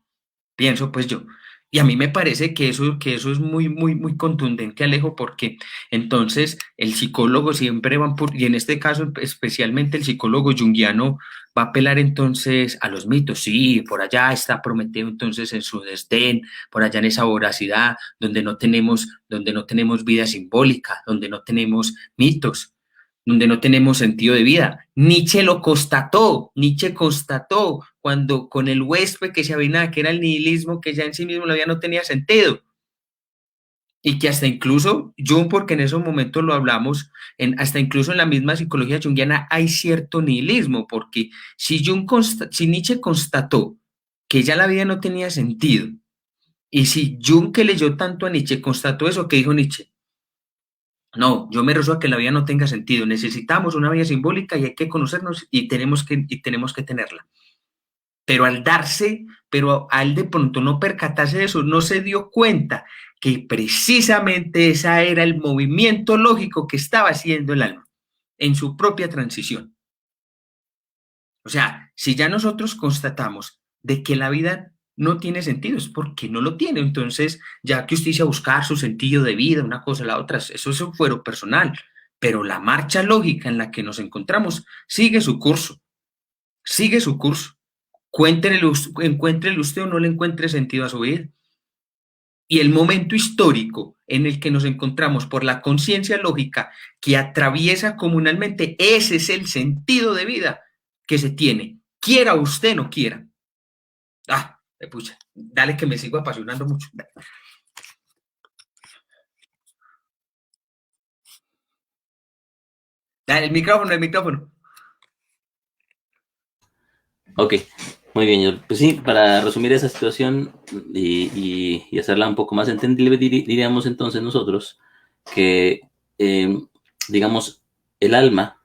Pienso pues yo. Y a mí me parece que eso es muy, muy, muy contundente, Alejo, porque entonces el psicólogo siempre va y en este caso especialmente el psicólogo junguiano va a apelar entonces a los mitos. Sí, por allá está Prometeo entonces en su desdén, por allá en esa voracidad, donde no tenemos vida simbólica, donde no tenemos mitos, donde no tenemos sentido de vida. Nietzsche constató cuando con el huésped que se avinaba, que era el nihilismo, que ya en sí mismo la vida no tenía sentido. Y que hasta incluso Jung, porque en esos momentos lo hablamos, hasta incluso en la misma psicología junguiana hay cierto nihilismo, porque si Nietzsche constató que ya la vida no tenía sentido, y si Jung, que leyó tanto a Nietzsche, constató eso, ¿qué dijo Nietzsche? No, yo me rezo a que la vida no tenga sentido. Necesitamos una vida simbólica y hay que conocernos y tenemos que tenerla. Pero al de pronto no percatarse de eso, no se dio cuenta que precisamente ese era el movimiento lógico que estaba haciendo el alma en su propia transición. O sea, si ya nosotros constatamos de que la vida no tiene sentido, es porque no lo tiene. Entonces, ya que usted dice a buscar su sentido de vida, una cosa, la otra, eso es un fuero personal, pero la marcha lógica en la que nos encontramos sigue su curso, sigue su curso. Encuéntrele usted o no le encuentre sentido a su vida. Y el momento histórico en el que nos encontramos por la conciencia lógica que atraviesa comunalmente, ese es el sentido de vida que se tiene, quiera usted o no quiera. Ah, pucha, dale que me sigo apasionando mucho. Dale, el micrófono, el micrófono. Ok, muy bien. Pues sí, para resumir esa situación y hacerla un poco más entendible, diríamos entonces nosotros que, eh, digamos, el alma,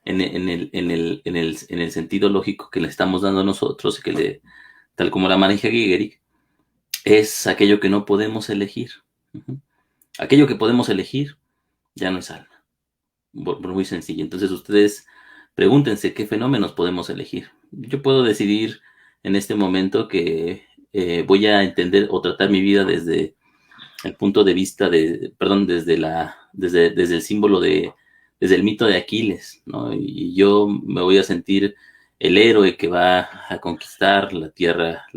en el sentido lógico que le estamos dando nosotros, tal como la maneja Gigeric, es aquello que no podemos elegir. Uh-huh. Aquello que podemos elegir ya no es alma. Por muy sencillo. Entonces ustedes pregúntense qué fenómenos podemos elegir. Yo puedo decidir en este momento que voy a entender o tratar mi vida desde el punto de vista perdón, desde el símbolo desde el mito de Aquiles, ¿no? Y yo me voy a sentir el héroe que va a conquistar la tierra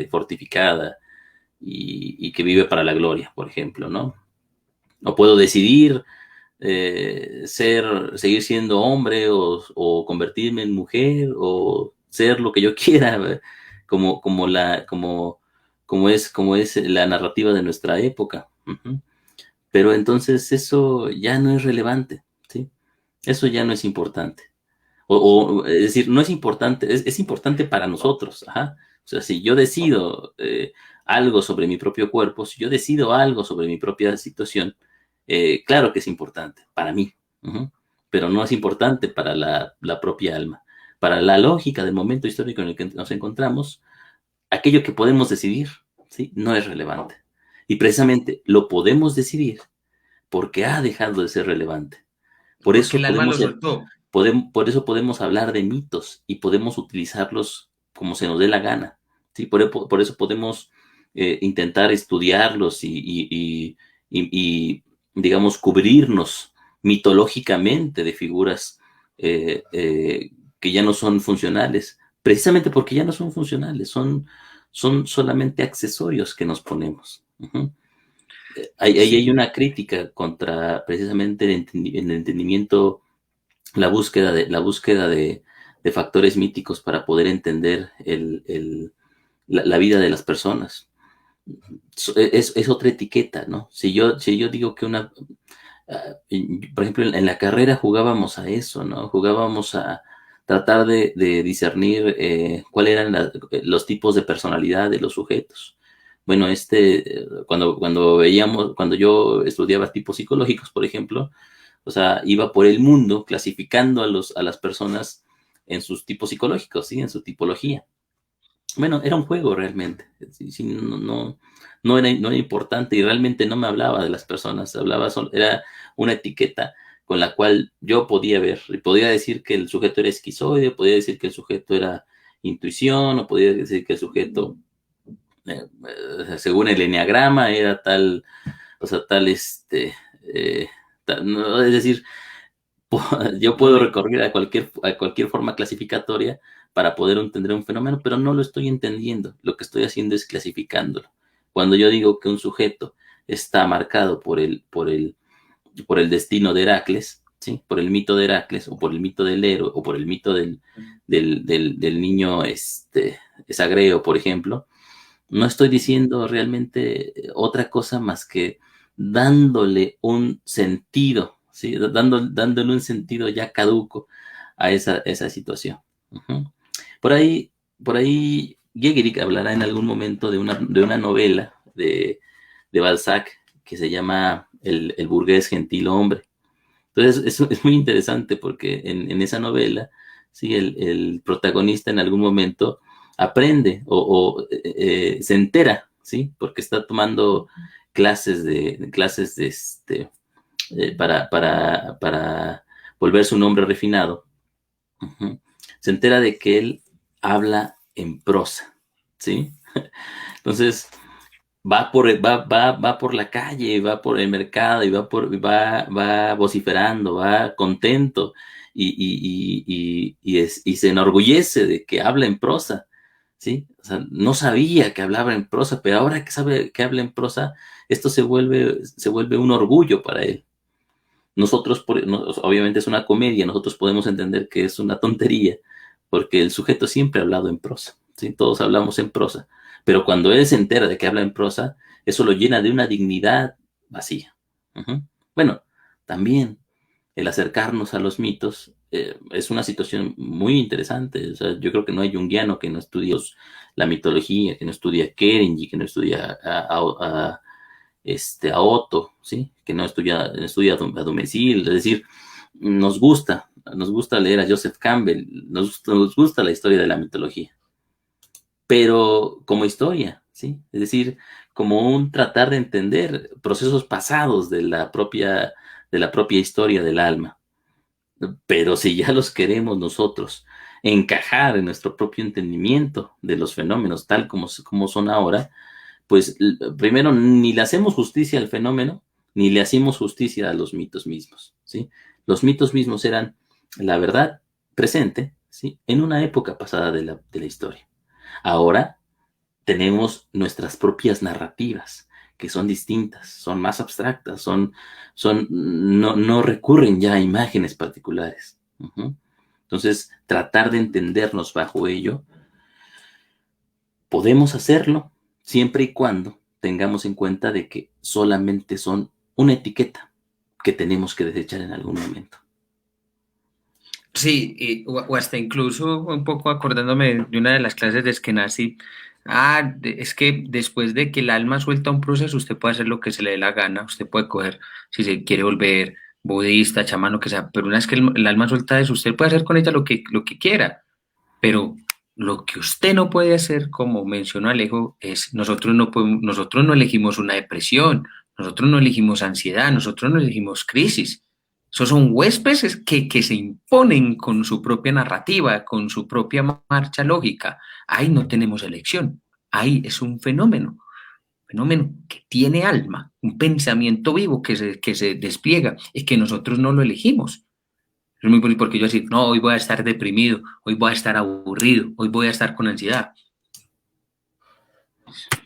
fortificada y que vive para la gloria, por ejemplo, ¿no? O puedo decidir seguir siendo hombre o convertirme en mujer o ser lo que yo quiera, como, como, la, como, como es la narrativa de nuestra época. Uh-huh. Pero entonces eso ya no es relevante, ¿sí? Eso ya no es importante. Es decir, no es importante, es importante para nosotros. Ajá. O sea, si yo decido algo sobre mi propio cuerpo, si yo decido algo sobre mi propia situación, claro que es importante para mí, uh-huh, pero no es importante para la propia alma. Para la lógica del momento histórico en el que nos encontramos, aquello que podemos decidir, ¿sí? No es relevante. Y precisamente lo podemos decidir porque ha dejado de ser relevante. Por Porque eso el alma lo podemos soltó. por eso podemos hablar de mitos y podemos utilizarlos como se nos dé la gana. ¿Sí? Por eso podemos intentar estudiarlos y, digamos, cubrirnos mitológicamente de figuras que ya no son funcionales, precisamente porque ya no son funcionales, son solamente accesorios que nos ponemos. Uh-huh. Ahí hay Sí, una crítica contra precisamente el entendimiento, la búsqueda de factores míticos para poder entender la vida de las personas. Es otra etiqueta, ¿no? Si yo digo que por ejemplo, en la carrera jugábamos a eso, ¿no? Jugábamos a tratar de discernir cuáles eran los tipos de personalidad de los sujetos. Bueno, cuando yo estudiaba tipos psicológicos, por ejemplo, o sea, iba por el mundo clasificando a las personas en sus tipos psicológicos, ¿sí? En su tipología. Bueno, era un juego realmente. Sí, sí, no era importante y realmente no me hablaba de las personas. Era una etiqueta con la cual yo podía ver y podía decir que el sujeto era esquizoide, podía decir que el sujeto era intuición, o podía decir que el sujeto, según el enneagrama, era tal, o sea, eh, no, es decir, yo puedo correcto. recurrir a cualquier forma clasificatoria para poder entender un fenómeno, pero no lo estoy entendiendo. Lo que estoy haciendo es clasificándolo. Cuando yo digo que un sujeto está marcado por el destino de Heracles, ¿sí? Por el mito de Heracles, o por el mito del héroe, o por el mito del niño Sagreo, por ejemplo, no estoy diciendo realmente otra cosa más que dándole un sentido, ¿sí? Dándole un sentido ya caduco a esa situación. Uh-huh. Por ahí, por ahí, Gehrig hablará en algún momento de una novela de Balzac que se llama El burgués gentil hombre. Entonces, es muy interesante porque en esa novela, sí, el protagonista en algún momento aprende o se entera, ¿sí? Porque está tomando para volverse un hombre refinado. Uh-huh. Se entera de que él habla en prosa, ¿sí? Entonces, va por la calle, va por el mercado y va vociferando, va contento y se enorgullece de que habla en prosa, ¿sí? O sea, no sabía que hablaba en prosa, pero ahora que sabe que habla en prosa, esto se vuelve un orgullo para él. Nosotros, obviamente es una comedia, nosotros podemos entender que es una tontería, porque el sujeto siempre ha hablado en prosa, ¿sí? Todos hablamos en prosa, pero cuando él se entera de que habla en prosa, eso lo llena de una dignidad vacía. Ujú. Bueno, también el acercarnos a los mitos es una situación muy interesante. O sea, yo creo que no hay junguiano que no estudie la mitología, que no estudie a Kerenji, que no estudie a Otto, ¿sí? Que no estudia a Dumézil, es decir, nos gusta leer a Joseph Campbell, nos gusta la historia de la mitología, pero como historia, ¿sí? Es decir, como un tratar de entender procesos pasados de la propia historia del alma. Pero si ya los queremos nosotros encajar en nuestro propio entendimiento de los fenómenos tal como son ahora, pues primero ni le hacemos justicia al fenómeno, ni le hacemos justicia a los mitos mismos, ¿sí? Los mitos mismos eran la verdad presente, ¿sí? En una época pasada de la historia. Ahora tenemos nuestras propias narrativas, que son distintas, son más abstractas, no recurren ya a imágenes particulares. Ujú. Entonces, tratar de entendernos bajo ello, podemos hacerlo siempre y cuando tengamos en cuenta de que solamente son una etiqueta que tenemos que desechar en algún momento. Sí, o hasta incluso un poco acordándome de una de las clases de Eskenazi, es que después de que el alma suelta un proceso, usted puede hacer lo que se le dé la gana, usted puede coger, si se quiere volver budista, chamán, lo que sea, pero una vez que el alma suelta eso, usted puede hacer con ella lo que quiera, pero lo que usted no puede hacer, como mencionó Alejo, es nosotros no elegimos una depresión, nosotros no elegimos ansiedad, nosotros no elegimos crisis. Esos son huéspedes que se imponen con su propia narrativa, con su propia marcha lógica. Ahí no tenemos elección. Ahí es un fenómeno que tiene alma, un pensamiento vivo que se despliega y que nosotros no lo elegimos. Es muy bonito porque yo decir, no, hoy voy a estar deprimido, hoy voy a estar aburrido, hoy voy a estar con ansiedad.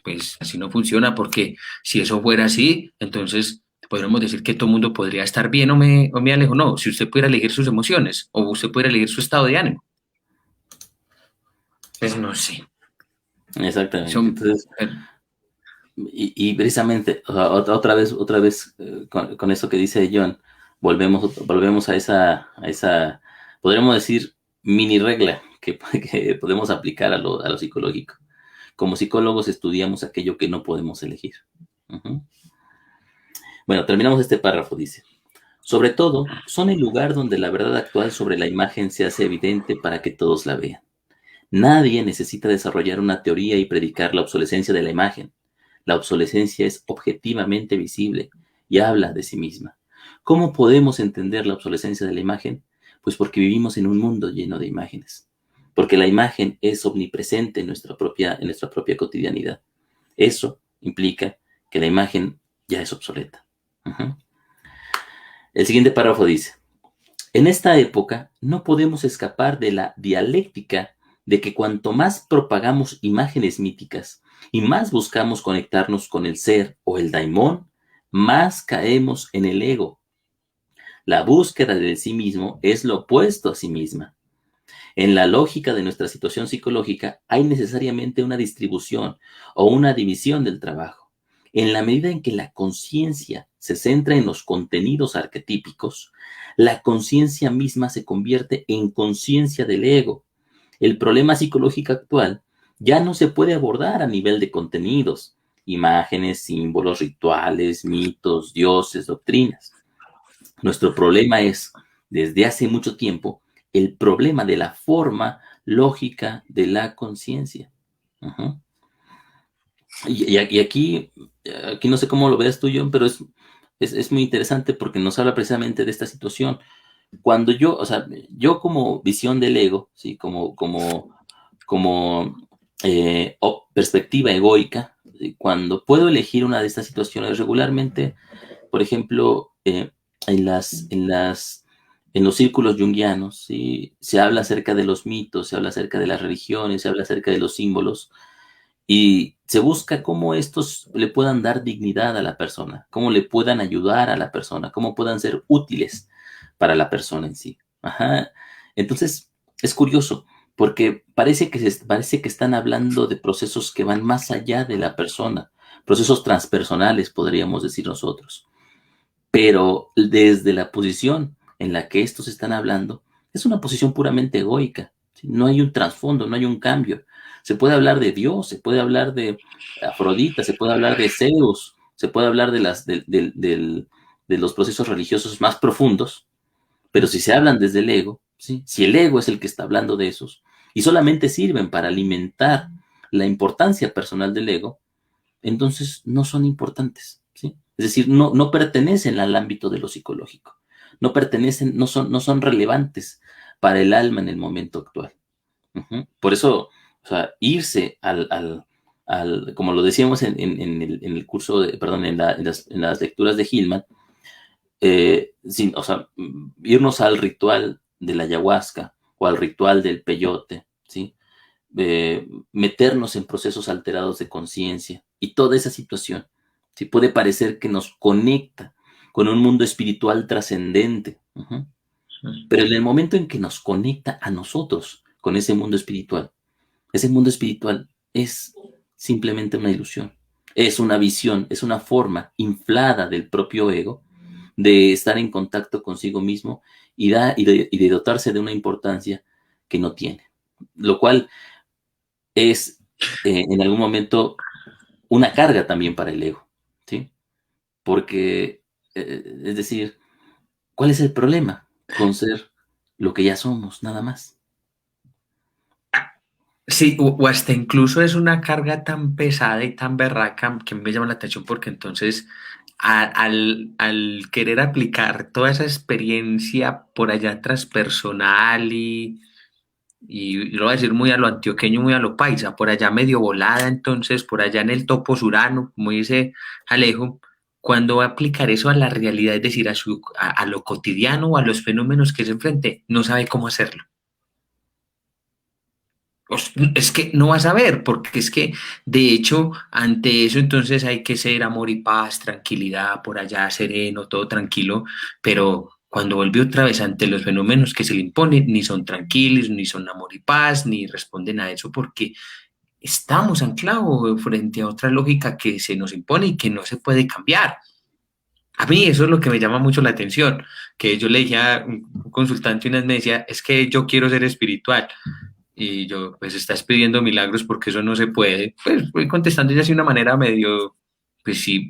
Pues así no funciona porque si eso fuera así, entonces podríamos decir que todo el mundo podría estar bien o me alejo. No, si usted pudiera elegir sus emociones o usted pudiera elegir su estado de ánimo. Pues no sé. Exactamente. Son, Entonces, y precisamente, o sea, otra vez, con eso que dice John, volvemos a esa, podríamos decir, mini regla que podemos aplicar a lo psicológico. Como psicólogos estudiamos aquello que no podemos elegir. Ujú. Bueno, terminamos este párrafo, dice. Sobre todo, son el lugar donde la verdad actual sobre la imagen se hace evidente para que todos la vean. Nadie necesita desarrollar una teoría y predicar la obsolescencia de la imagen. La obsolescencia es objetivamente visible y habla de sí misma. ¿Cómo podemos entender la obsolescencia de la imagen? Pues porque vivimos en un mundo lleno de imágenes. Porque la imagen es omnipresente en nuestra propia cotidianidad. Eso implica que la imagen ya es obsoleta. Ujú. El siguiente párrafo dice, en esta época no podemos escapar de la dialéctica de que cuanto más propagamos imágenes míticas y más buscamos conectarnos con el ser o el daimón, más caemos en el ego. La búsqueda de sí mismo es lo opuesto a sí misma. En la lógica de nuestra situación psicológica hay necesariamente una distribución o una división del trabajo. En la medida en que la conciencia se centra en los contenidos arquetípicos, la conciencia misma se convierte en conciencia del ego. El problema psicológico actual ya no se puede abordar a nivel de contenidos, imágenes, símbolos, rituales, mitos, dioses, doctrinas. Nuestro problema es, desde hace mucho tiempo, el problema de la forma lógica de la conciencia. Ujú. Y aquí no sé cómo lo veas tú, John, pero es muy interesante porque nos habla precisamente de esta situación. Cuando yo, o sea, yo como visión del ego, ¿sí? Como como perspectiva egoica. Cuando puedo elegir una de estas situaciones regularmente, por ejemplo, en los círculos junguianos, ¿sí? Se habla acerca de los mitos, se habla acerca de las religiones, se habla acerca de los símbolos, y se busca cómo estos le puedan dar dignidad a la persona, cómo le puedan ayudar a la persona, cómo puedan ser útiles para la persona en sí. Ajá. Entonces, es curioso, porque parece que están hablando de procesos que van más allá de la persona, procesos transpersonales, podríamos decir nosotros. Pero desde la posición en la que estos están hablando, es una posición puramente egoica. ¿Sí? No hay un trasfondo, no hay un cambio. Se puede hablar de Dios, se puede hablar de Afrodita, se puede hablar de Zeus, se puede hablar de los procesos religiosos más profundos, pero si se hablan desde el ego, ¿sí? Si el ego es el que está hablando de esos, y solamente sirven para alimentar la importancia personal del ego, entonces no son importantes, ¿sí? Es decir, no pertenecen al ámbito de lo psicológico, no pertenecen, no son relevantes para el alma en el momento actual. Por eso, o sea, irse como lo decíamos en el curso, perdón, en las lecturas de Hillman, o sea, irnos al ritual de la ayahuasca o al ritual del peyote, ¿sí? Meternos en procesos alterados de conciencia y toda esa situación, ¿sí? Puede parecer que nos conecta con un mundo espiritual trascendente, pero en el momento en que nos conecta a nosotros con ese mundo espiritual es simplemente una ilusión, es una visión, es una forma inflada del propio ego de estar en contacto consigo mismo y de dotarse de una importancia que no tiene, lo cual es en algún momento una carga también para el ego, ¿sí? Porque, es decir, ¿cuál es el problema con ser lo que ya somos, nada más? Sí, o hasta incluso es una carga tan pesada y tan berraca que me llama la atención porque entonces al querer aplicar toda esa experiencia por allá transpersonal y lo voy a decir muy a lo antioqueño, muy a lo paisa, por allá medio volada, entonces por allá en el topo surano, como dice Alejo, cuando va a aplicar eso a la realidad, es decir, a lo cotidiano o a los fenómenos que se enfrente, no sabe cómo hacerlo. Es que no vas a ver, porque es que de hecho ante eso entonces hay que ser amor y paz, tranquilidad, por allá sereno, todo tranquilo, pero cuando vuelve otra vez ante los fenómenos que se le imponen, ni son tranquilos, ni son amor y paz, ni responden a eso, porque estamos anclados frente a otra lógica que se nos impone y que no se puede cambiar. A mí eso es lo que me llama mucho la atención, que yo le dije a un consultante una vez, me decía, es que yo quiero ser espiritual. Y yo, pues estás pidiendo milagros porque eso no se puede. Pues voy contestando ya así de una manera medio, pues sí,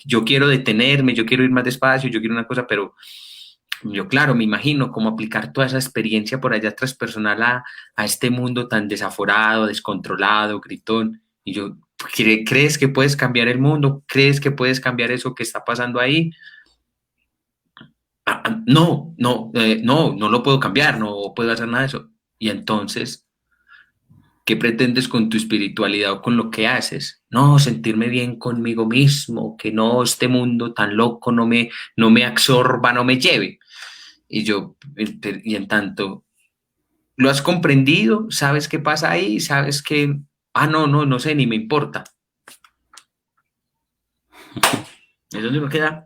yo quiero detenerme, yo quiero ir más despacio, yo quiero una cosa, pero yo, claro, me imagino cómo aplicar toda esa experiencia por allá transpersonal a este mundo tan desaforado, descontrolado, gritón. Y yo, ¿crees que puedes cambiar el mundo? ¿Crees que puedes cambiar eso que está pasando ahí? No lo puedo cambiar, no puedo hacer nada de eso. Y entonces, ¿qué pretendes con tu espiritualidad o con lo que haces? No, sentirme bien conmigo mismo, que no este mundo tan loco no me absorba, no me lleve. Y yo, y en tanto, ¿lo has comprendido? ¿Sabes qué pasa ahí? ¿Sabes que, no sé, ni me importa? Es donde me queda.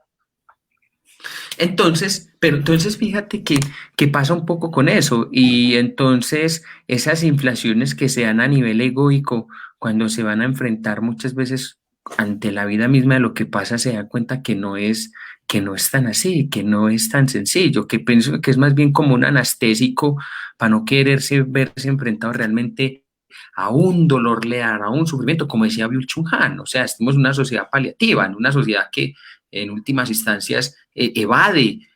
Entonces, pero entonces fíjate que pasa un poco con eso y entonces esas inflaciones que se dan a nivel egoico, cuando se van a enfrentar muchas veces ante la vida misma de lo que pasa, se da cuenta que no es tan así, que no es tan sencillo, que pienso que es más bien como un anestésico para no quererse verse enfrentado realmente a un dolor leal, a un sufrimiento, como decía Byung Chul Han, o sea, estamos en una sociedad paliativa, en una sociedad que en últimas instancias evade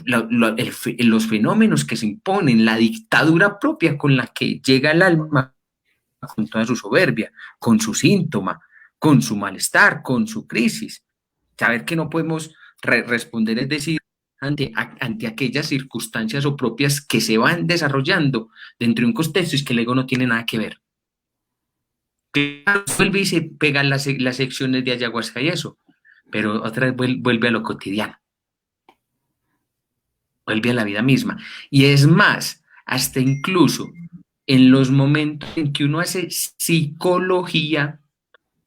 los fenómenos que se imponen, la dictadura propia con la que llega el alma, con toda su soberbia, con su síntoma, con su malestar, con su crisis. Saber que no podemos responder es decir, ante aquellas circunstancias o propias que se van desarrollando dentro de un contexto, es que el ego no tiene nada que ver. Claro, vuelve y se pegan las secciones de ayahuasca y eso, pero otra vez vuelve a lo cotidiano, vuelve a la vida misma. Y es más, hasta incluso en los momentos en que uno hace psicología,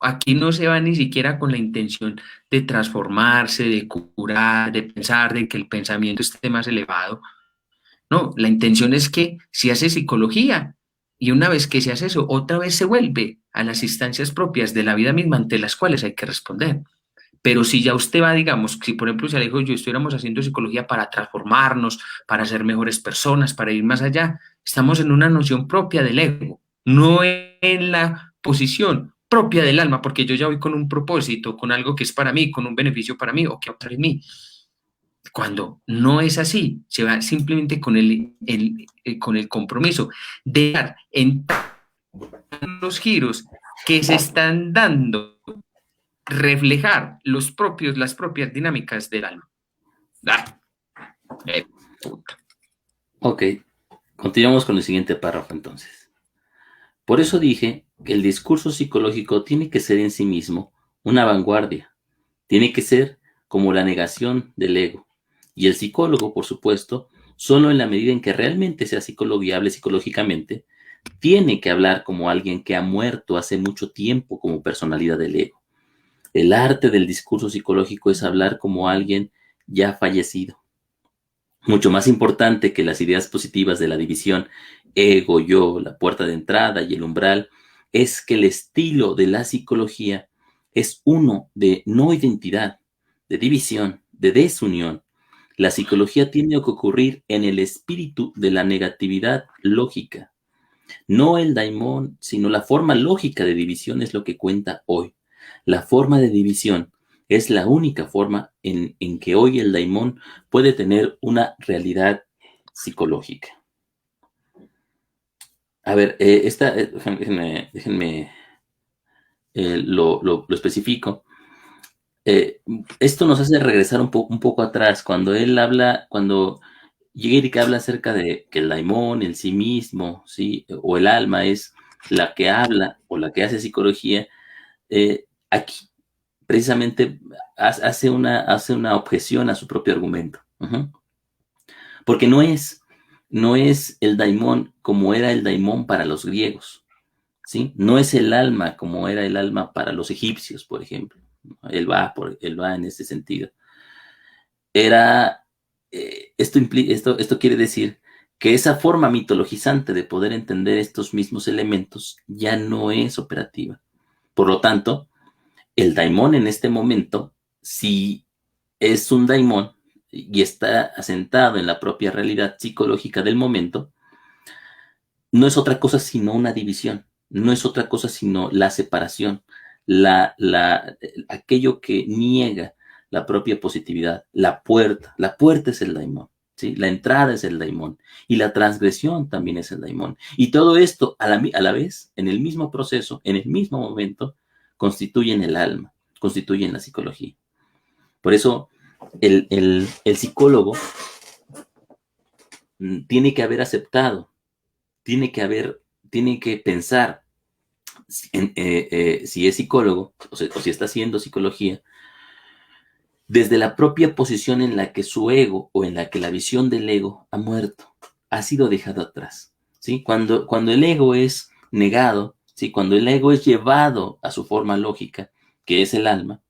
aquí no se va ni siquiera con la intención de transformarse, de curar, de pensar, de que el pensamiento esté más elevado. No, la intención es que se hace psicología y una vez que se hace eso, otra vez se vuelve a las instancias propias de la vida misma ante las cuales hay que responder. Pero si ya usted va, digamos, si por ejemplo se dijo yo estuviéramos haciendo psicología para transformarnos, para ser mejores personas, para ir más allá, estamos en una noción propia del ego, no en la posición propia del alma, porque yo ya voy con un propósito, con algo que es para mí, con un beneficio para mí o que va a en mí. Cuando no es así, se va simplemente con el compromiso de dar en los giros que se están dando, reflejar las propias dinámicas del alma. Ah, puta. Ok, continuamos con el siguiente párrafo entonces. Por eso dije que el discurso psicológico tiene que ser en sí mismo una vanguardia, tiene que ser como la negación del ego. Y el psicólogo, por supuesto, solo en la medida en que realmente sea psicologiable psicológicamente, tiene que hablar como alguien que ha muerto hace mucho tiempo como personalidad del ego. El arte del discurso psicológico es hablar como alguien ya fallecido. Mucho más importante que las ideas positivas de la división ego-yo, la puerta de entrada y el umbral, es que el estilo de la psicología es uno de no identidad, de división, de desunión. La psicología tiene que ocurrir en el espíritu de la negatividad lógica. No el daimón, sino la forma lógica de división es lo que cuenta hoy. La forma de división es la única forma en que hoy el daimón puede tener una realidad psicológica. A ver, déjenme lo especifico. Esto nos hace regresar un poco atrás, cuando él habla, cuando Gehrig habla acerca de que el daimón, el sí mismo, ¿sí? O el alma es la que habla o la que hace psicología. Aquí precisamente hace una objeción a su propio argumento. Uh-huh. Porque no es el daimón como era el daimón para los griegos, ¿sí? No es el alma como era el alma para los egipcios, por ejemplo. Él va en ese sentido. Esto quiere decir que esa forma mitologizante de poder entender estos mismos elementos ya no es operativa. Por lo tanto, el daimón en este momento, si es un daimón y está asentado en la propia realidad psicológica del momento, no es otra cosa sino una división, no es otra cosa sino la separación, aquello que niega la propia positividad, la puerta es el daimón, ¿sí? La entrada es el daimón y la transgresión también es el daimón. Y todo esto a la vez, en el mismo proceso, en el mismo momento, constituyen el alma, constituyen la psicología. Por eso el psicólogo tiene que haber aceptado, tiene que pensar si es psicólogo o si está haciendo psicología, desde la propia posición en la que su ego o en la que la visión del ego ha muerto, ha sido dejado atrás. ¿Sí? Cuando el ego es negado, ¿sí? Cuando el ego es llevado a su forma lógica, que es el alma,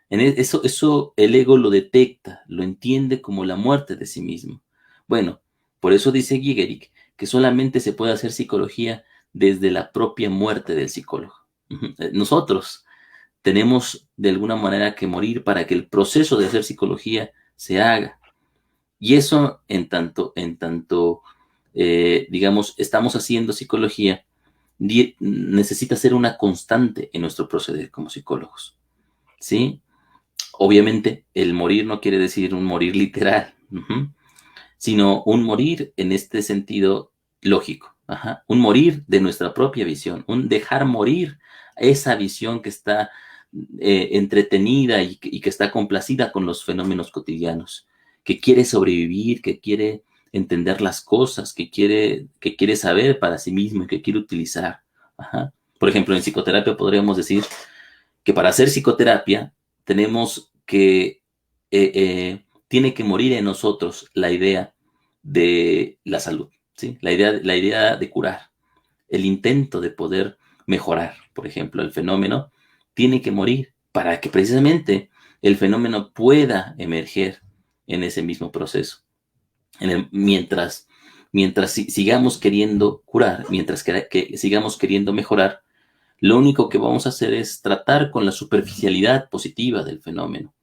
eso el ego lo detecta, lo entiende como la muerte de sí mismo. Bueno, por eso dice Gehrig que solamente se puede hacer psicología desde la propia muerte del psicólogo. Nosotros tenemos de alguna manera que morir para que el proceso de hacer psicología se haga. Y eso digamos, estamos haciendo psicología, necesita ser una constante en nuestro proceder como psicólogos. ¿Sí? Obviamente, el morir no quiere decir un morir literal, sino un morir en este sentido lógico. Un morir de nuestra propia visión, un dejar morir esa visión que está entretenida y que está complacida con los fenómenos cotidianos. que quiere sobrevivir, que quiere entender las cosas, que quiere saber para sí mismo y que quiere utilizar. Ajá. Por ejemplo, en psicoterapia podríamos decir que para hacer psicoterapia tenemos que, tiene que morir en nosotros la idea de la salud, ¿sí? La idea de curar, el intento de poder mejorar, por ejemplo, el fenómeno, tiene que morir para que precisamente el fenómeno pueda emerger en ese mismo proceso. Mientras sigamos queriendo curar, mientras que sigamos queriendo mejorar, lo único que vamos a hacer es tratar con la superficialidad positiva del fenómeno.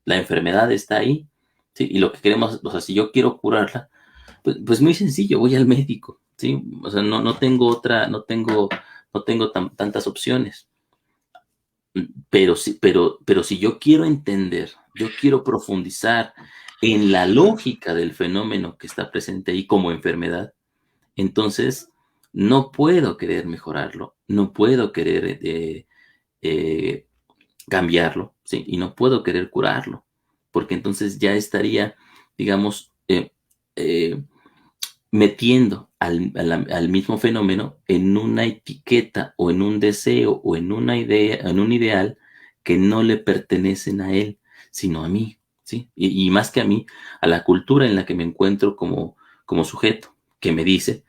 La enfermedad está ahí, ¿sí? Y lo que queremos, o sea, si yo quiero curarla, pues muy sencillo, voy al médico, ¿sí? O sea, no tengo otra, no tengo tantas opciones. Pero si yo quiero entender, yo quiero profundizar en la lógica del fenómeno que está presente ahí como enfermedad, entonces no puedo querer mejorarlo, no puedo querer eh, cambiarlo, ¿sí? Y no puedo querer curarlo, porque entonces ya estaría, digamos, metiendo al mismo fenómeno en una etiqueta o en un deseo o en una idea, en un ideal que no le pertenecen a él, sino a mí, ¿sí? Y más que a mí, a la cultura en la que me encuentro como sujeto, que me dice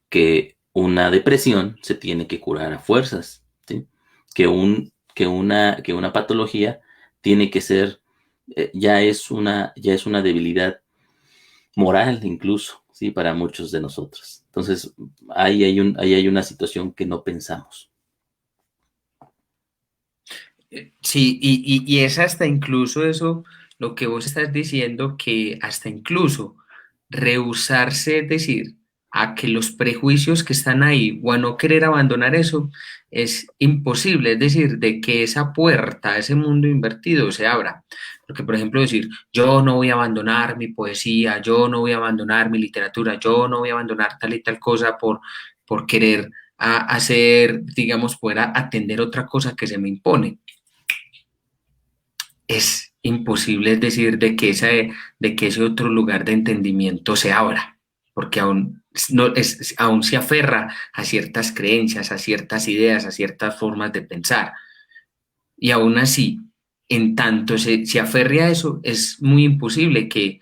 que una depresión se tiene que curar a fuerzas, ¿sí? Que una patología tiene que ser, ya es una debilidad moral incluso, ¿sí? Para muchos de nosotros. Entonces, ahí hay una situación que no pensamos. Sí, y es hasta incluso eso, lo que vos estás diciendo, que hasta incluso rehusarse, es decir, a que los prejuicios que están ahí o a no querer abandonar eso, es imposible, es decir, de que esa puerta a ese mundo invertido se abra. Porque, por ejemplo, decir, yo no voy a abandonar mi poesía, yo no voy a abandonar mi literatura, yo no voy a abandonar tal y tal cosa por querer hacer, digamos, poder atender otra cosa que se me impone, es imposible, es decir, de que ese otro lugar de entendimiento se abra, porque aún, no, aún se aferra a ciertas creencias, a ciertas ideas, a ciertas formas de pensar. Y aún así, en tanto se aferre a eso, es muy imposible que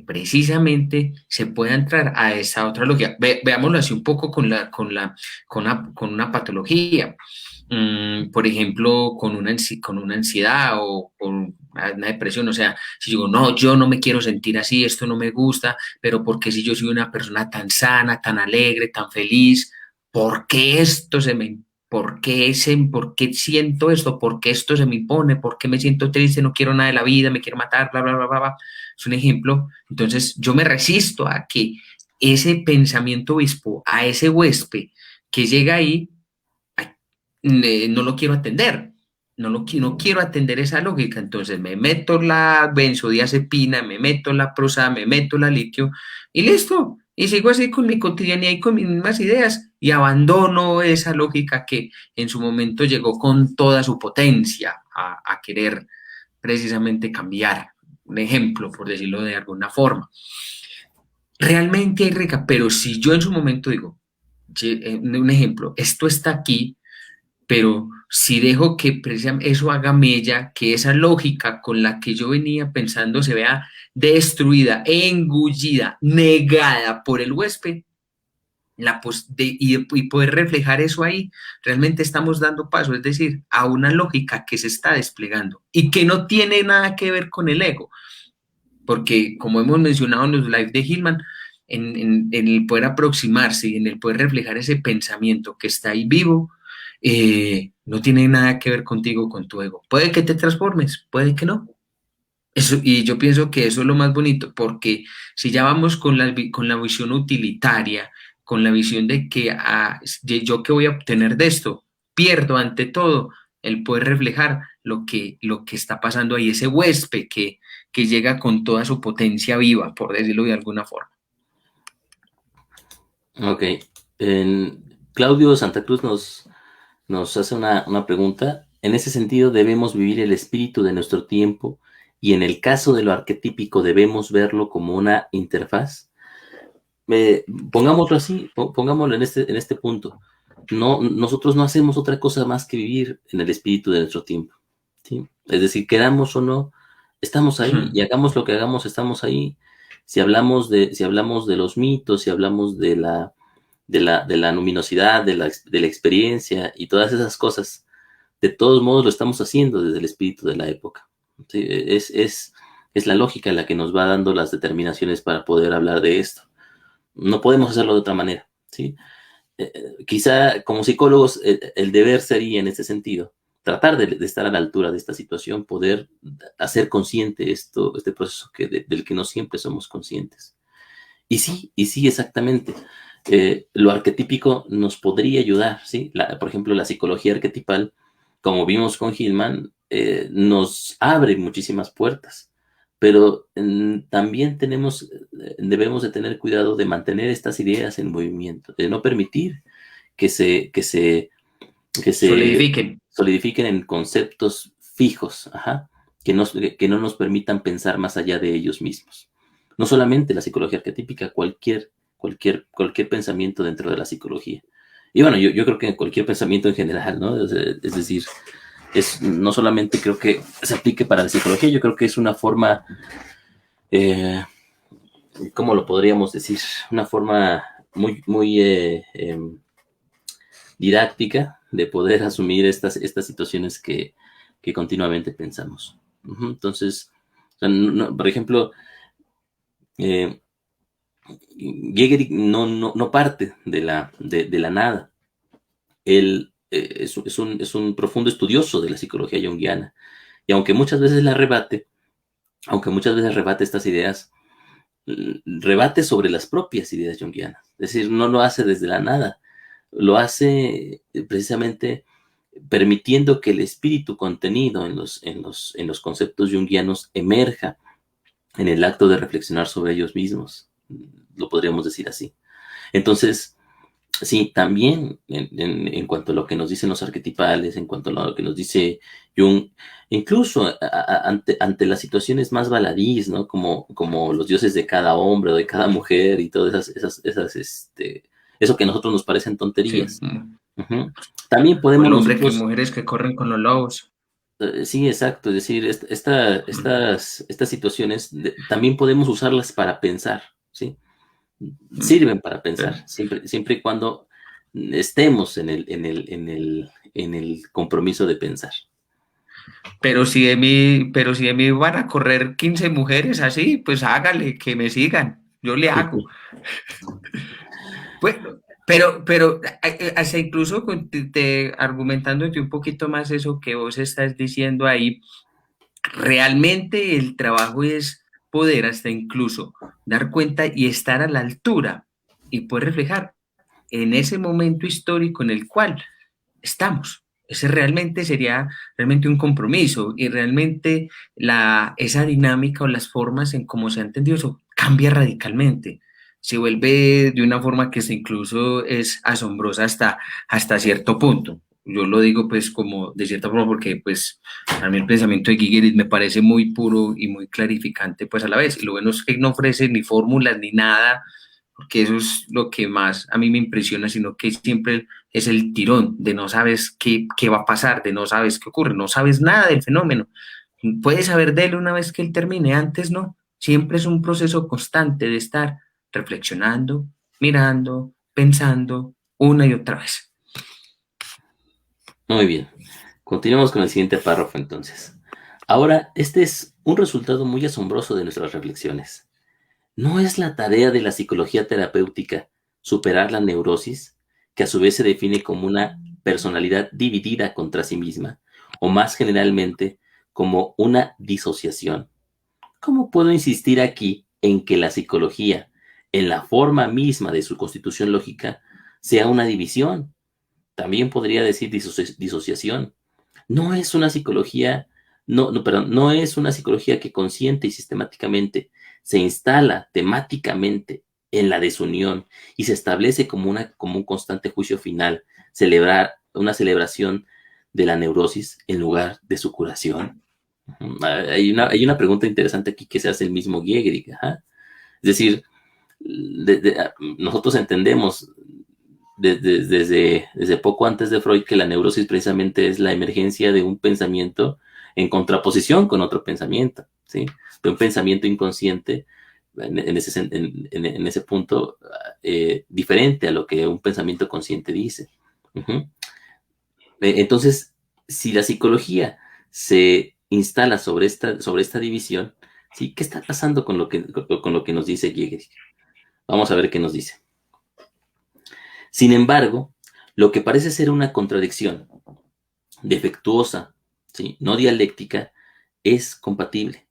precisamente se pueda entrar a esa otra lógica. Veámoslo así un poco con una patología. Por ejemplo, con una ansiedad o con una depresión. O sea, si digo, no, yo no me quiero sentir así, esto no me gusta, pero porque si yo soy una persona tan sana, tan alegre, tan feliz, ¿por qué esto se me por qué siento esto? ¿Por qué esto se me impone? ¿Por qué me siento triste? No quiero nada de la vida, me quiero matar, bla, bla, bla, bla, bla. Es un ejemplo. Entonces, yo me resisto a que ese pensamiento obispo, a ese huésped que llega ahí, no lo quiero atender. No quiero atender esa lógica. Entonces, me meto la benzodiazepina, me meto la prosa, me meto la litio y listo. Y sigo así con mi cotidianidad y con mis mismas ideas y abandono esa lógica que en su momento llegó con toda su potencia a querer precisamente cambiar. Un ejemplo, por decirlo de alguna forma. Realmente hay rica, pero si yo en su momento digo, un ejemplo, esto está aquí, pero si dejo que eso haga mella, que esa lógica con la que yo venía pensando se vea destruida, engullida, negada por el huésped, y poder reflejar eso ahí, realmente estamos dando paso, es decir, a una lógica que se está desplegando y que no tiene nada que ver con el ego, porque como hemos mencionado en los lives de Hillman, en el poder aproximarse y en el poder reflejar ese pensamiento que está ahí vivo, no tiene nada que ver contigo, con tu ego. Puede que te transformes, puede que no. Eso, y yo pienso que eso es lo más bonito, porque si ya vamos con la visión utilitaria, con la visión de que yo qué voy a obtener de esto, pierdo ante todo el poder reflejar lo que está pasando ahí, ese huésped que llega con toda su potencia viva, por decirlo de alguna forma. Ok. Claudio Santa Cruz nos hace una pregunta. En ese sentido, debemos vivir el espíritu de nuestro tiempo y en el caso de lo arquetípico debemos verlo como una interfaz. Pongámoslo así, pongámoslo en este punto. No, nosotros no hacemos otra cosa más que vivir en el espíritu de nuestro tiempo, ¿sí? Es decir, queramos o no, estamos ahí y hagamos lo que hagamos, estamos ahí. Si hablamos de los mitos, si hablamos de la luminosidad, de la experiencia y todas esas cosas, de todos modos lo estamos haciendo desde el espíritu de la época. ¿Sí? Es la lógica la que nos va dando las determinaciones para poder hablar de esto. No podemos hacerlo de otra manera, ¿sí? Quizá como psicólogos el deber sería en este sentido tratar de estar a la altura de esta situación, poder hacer consciente este proceso del que no siempre somos conscientes. Y sí, exactamente. Lo arquetípico nos podría ayudar, ¿sí? Por ejemplo, la psicología arquetipal, como vimos con Hillman, nos abre muchísimas puertas, pero también debemos de tener cuidado de mantener estas ideas en movimiento, de no permitir que se solidifiquen en conceptos fijos, ajá, que no nos permitan pensar más allá de ellos mismos. No solamente la psicología arquetípica, cualquier pensamiento dentro de la psicología. Y bueno, yo creo que cualquier pensamiento en general, ¿no? Es decir, no solamente creo que se aplique para la psicología, yo creo que es una forma, ¿cómo lo podríamos decir? Una forma muy didáctica de poder asumir estas situaciones que continuamente pensamos. Entonces, por ejemplo, Gehrig no parte de la nada. Él es un profundo estudioso de la psicología junguiana. Y aunque muchas veces rebate estas ideas, rebate sobre las propias ideas junguianas. Es decir, no lo hace desde la nada, lo hace precisamente permitiendo que el espíritu contenido en los conceptos junguianos emerja en el acto de reflexionar sobre ellos mismos, lo podríamos decir así. Entonces, sí, también en cuanto a lo que nos dicen los arquetipales, en cuanto a lo que nos dice Jung, incluso ante las situaciones más baladís, ¿no? Como los dioses de cada hombre o de cada mujer y todas eso que a nosotros nos parecen tonterías. Sí. También O el podemos hombre nosotros... que mujeres que corren con los lobos. Sí, exacto. Es decir, estas situaciones también podemos usarlas para pensar, ¿sí? Sirven para pensar, siempre y cuando estemos en el compromiso de pensar. Pero si de mí van a correr 15 mujeres así, pues hágale, que me sigan. Yo le hago. Bueno, pero hasta incluso argumentándote un poquito más eso que vos estás diciendo ahí, realmente el trabajo es poder hasta incluso dar cuenta y estar a la altura y poder reflejar en ese momento histórico en el cual estamos. Ese realmente sería realmente un compromiso y realmente esa dinámica o las formas en cómo se ha entendido eso cambia radicalmente. Se vuelve de una forma que incluso es asombrosa hasta cierto punto. Yo lo digo pues como de cierta forma porque pues a mí el pensamiento de Gigerit me parece muy puro y muy clarificante pues a la vez. Y lo bueno es que no ofrece ni fórmulas ni nada, porque eso es lo que más a mí me impresiona, sino que siempre es el tirón de no sabes qué va a pasar, de no sabes qué ocurre, no sabes nada del fenómeno. Puedes saber de él una vez que él termine, antes no. Siempre es un proceso constante de estar reflexionando, mirando, pensando una y otra vez. Muy bien. Continuamos con el siguiente párrafo entonces. Ahora, este es un resultado muy asombroso de nuestras reflexiones. ¿No es la tarea de la psicología terapéutica superar la neurosis, que a su vez se define como una personalidad dividida contra sí misma, o más generalmente como una disociación? ¿Cómo puedo insistir aquí en que la psicología, en la forma misma de su constitución lógica, sea una división? También podría decir disociación. No es una psicología, perdón, no es una psicología que consciente y sistemáticamente se instala temáticamente en la desunión y se establece como un constante juicio final, una celebración de la neurosis en lugar de su curación. Hay una pregunta interesante aquí que se hace el mismo Giegerich. Ajá. Es decir, nosotros entendemos desde poco antes de Freud que la neurosis precisamente es la emergencia de un pensamiento en contraposición con otro pensamiento, ¿sí? De un pensamiento inconsciente en ese punto diferente a lo que un pensamiento consciente dice. Uh-huh. Entonces, si la psicología se instala sobre esta división, ¿sí? ¿Qué está pasando con lo que nos dice Giegerich? Vamos a ver qué nos dice. Sin embargo, lo que parece ser una contradicción defectuosa, ¿sí? No dialéctica, es compatible.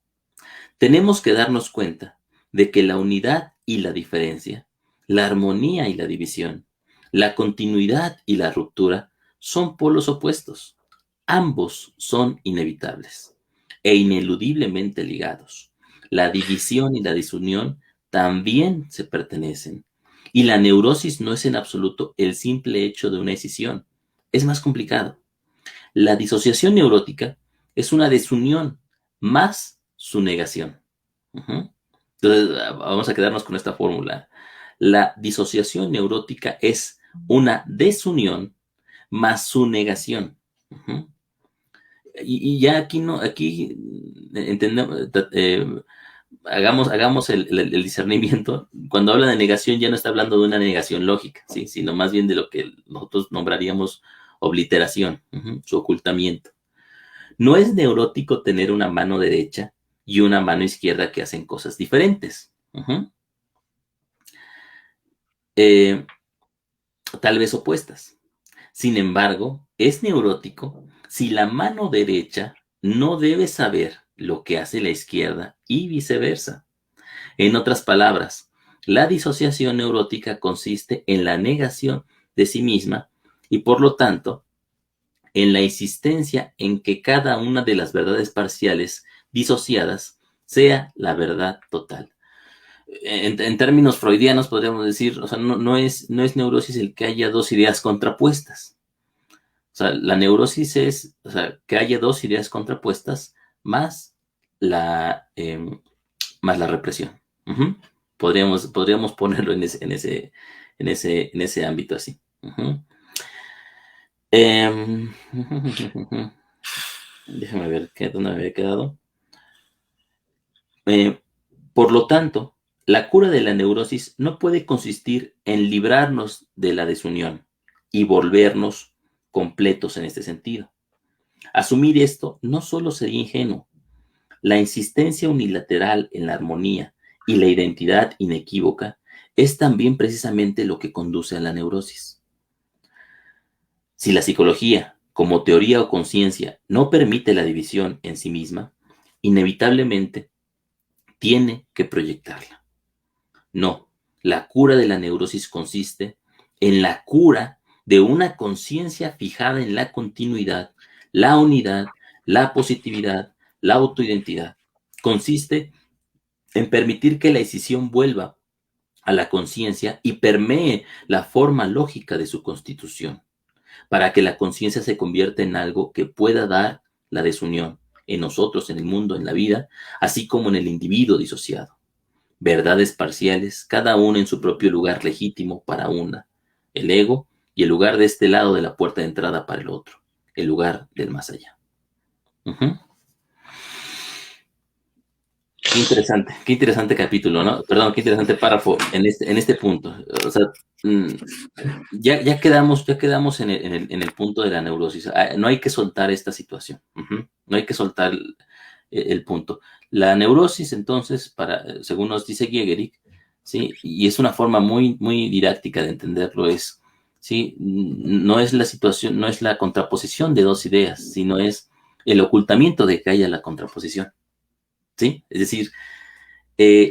Tenemos que darnos cuenta de que la unidad y la diferencia, la armonía y la división, la continuidad y la ruptura son polos opuestos. Ambos son inevitables e ineludiblemente ligados. La división y la disunión también se pertenecen. Y la neurosis no es en absoluto el simple hecho de una decisión. Es más complicado. La disociación neurótica es una desunión más su negación. Uh-huh. Entonces, vamos a quedarnos con esta fórmula. La disociación neurótica es una desunión más su negación. Uh-huh. Y ya aquí entendemos, hagamos el discernimiento. Cuando habla de negación ya no está hablando de una negación lógica, ¿sí? Sino más bien de lo que nosotros nombraríamos obliteración, su ocultamiento. No es neurótico tener una mano derecha y una mano izquierda que hacen cosas diferentes. Tal vez opuestas. Sin embargo, es neurótico si la mano derecha no debe saber lo que hace la izquierda y viceversa. En otras palabras, la disociación neurótica consiste en la negación de sí misma y por lo tanto en la insistencia en que cada una de las verdades parciales disociadas sea la verdad total. En términos freudianos podríamos decir, o sea, no es neurosis el que haya dos ideas contrapuestas. O sea, la neurosis es, o sea, que haya dos ideas contrapuestas más más la represión. Uh-huh. Podríamos ponerlo en ese ámbito así. Uh-huh. Déjame ver dónde me había quedado. Por lo tanto, la cura de la neurosis no puede consistir en librarnos de la desunión y volvernos completos en este sentido. Asumir esto no solo sería ingenuo, la insistencia unilateral en la armonía y la identidad inequívoca es también precisamente lo que conduce a la neurosis. Si la psicología, como teoría o conciencia, no permite la división en sí misma, inevitablemente tiene que proyectarla. No, la cura de la neurosis consiste en la cura de una conciencia fijada en la continuidad, la unidad, la positividad, la autoidentidad. Consiste en permitir que la decisión vuelva a la conciencia y permee la forma lógica de su constitución, para que la conciencia se convierta en algo que pueda dar la desunión en nosotros, en el mundo, en la vida, así como en el individuo disociado. Verdades parciales, cada una en su propio lugar legítimo para una, el ego, y el lugar de este lado de la puerta de entrada para el otro, el lugar del más allá. Uh-huh. Qué interesante capítulo, ¿no? Perdón, qué interesante párrafo en este punto. O sea, ya quedamos en el punto de la neurosis. No hay que soltar esta situación. Uh-huh. No hay que soltar el punto. La neurosis, entonces, según nos dice Giegerich, ¿sí? Y es una forma muy, muy didáctica de entenderlo, ¿sí? No es la situación, no es la contraposición de dos ideas, sino es el ocultamiento de que haya la contraposición, ¿sí? Es decir,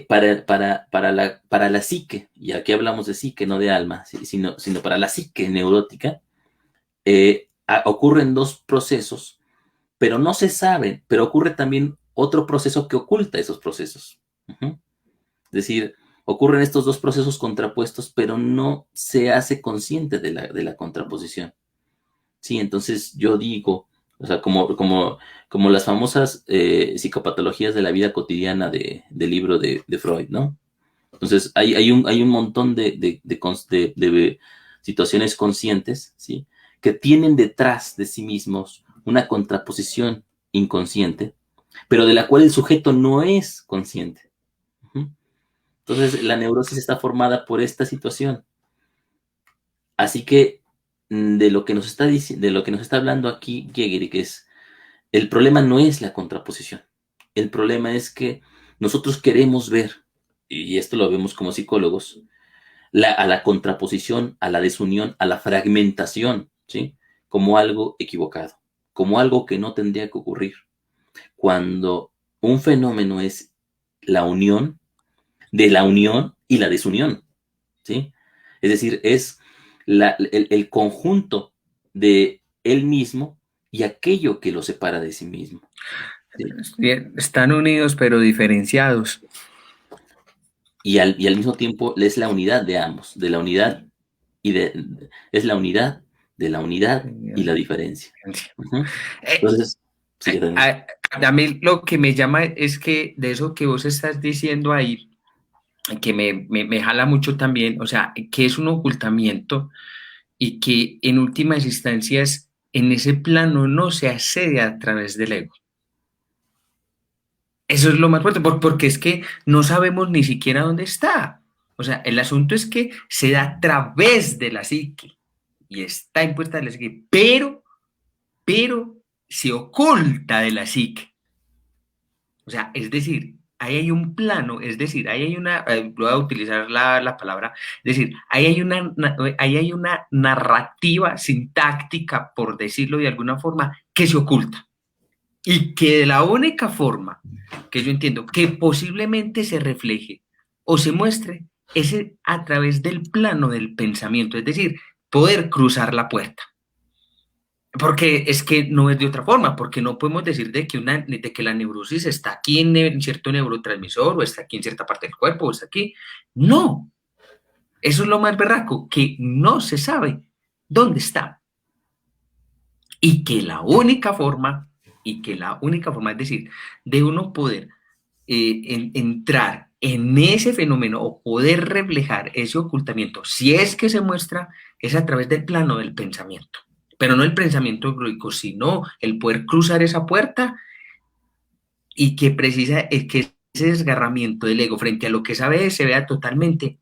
para la psique, y aquí hablamos de psique, no de alma, ¿sí? sino para la psique neurótica, ocurren dos procesos, pero no se saben, pero ocurre también otro proceso que oculta esos procesos. Uh-huh. Es decir, ocurren estos dos procesos contrapuestos, pero no se hace consciente de la contraposición. Sí, entonces yo digo, O sea, como las famosas psicopatologías de la vida cotidiana del libro de Freud, ¿no? Entonces, hay un montón de situaciones conscientes, ¿sí? Que tienen detrás de sí mismos una contraposición inconsciente, pero de la cual el sujeto no es consciente. Ujú. Entonces, la neurosis está formada por esta situación. Así que de lo que nos está de lo que nos está hablando aquí Jäger, que es el problema no es la contraposición. El problema es que nosotros queremos ver, y esto lo vemos como psicólogos, a la contraposición, a la desunión, a la fragmentación, ¿sí? Como algo equivocado, como algo que no tendría que ocurrir. Cuando un fenómeno es la unión de la unión y la desunión, ¿sí? Es decir, es el conjunto de él mismo y aquello que lo separa de sí mismo, ¿sí? Están unidos pero diferenciados. Y al mismo tiempo es la unidad de ambos, de la unidad es la unidad de la unidad y la diferencia. Ujú. Eh, Entonces, sí, adelante. a, a mí lo que me llama es que de eso que vos estás diciendo ahí, que me jala mucho también, o sea, que es un ocultamiento y que en últimas instancias en ese plano no se accede a través del ego. Eso es lo más fuerte, porque es que no sabemos ni siquiera dónde está. O sea, el asunto es que se da a través de la psique y está impuesta de la psique, pero se oculta de la psique. O sea, es decir, ahí hay un plano, es decir, ahí hay una, voy a utilizar la palabra, es decir, ahí hay una narrativa sintáctica, por decirlo de alguna forma, que se oculta. Y que de la única forma que yo entiendo que posiblemente se refleje o se muestre es a través del plano del pensamiento, es decir, poder cruzar la puerta. Porque es que no es de otra forma, porque no podemos decir de que la neurosis está aquí en cierto neurotransmisor o está aquí en cierta parte del cuerpo o está aquí. No, eso es lo más berraco, que no se sabe dónde está. Y que la única forma, es decir, de uno poder entrar en ese fenómeno o poder reflejar ese ocultamiento, si es que se muestra, es a través del plano del pensamiento. Pero no el pensamiento egoico, sino el poder cruzar esa puerta y que precisa que ese desgarramiento del ego frente a lo que sabe se vea totalmente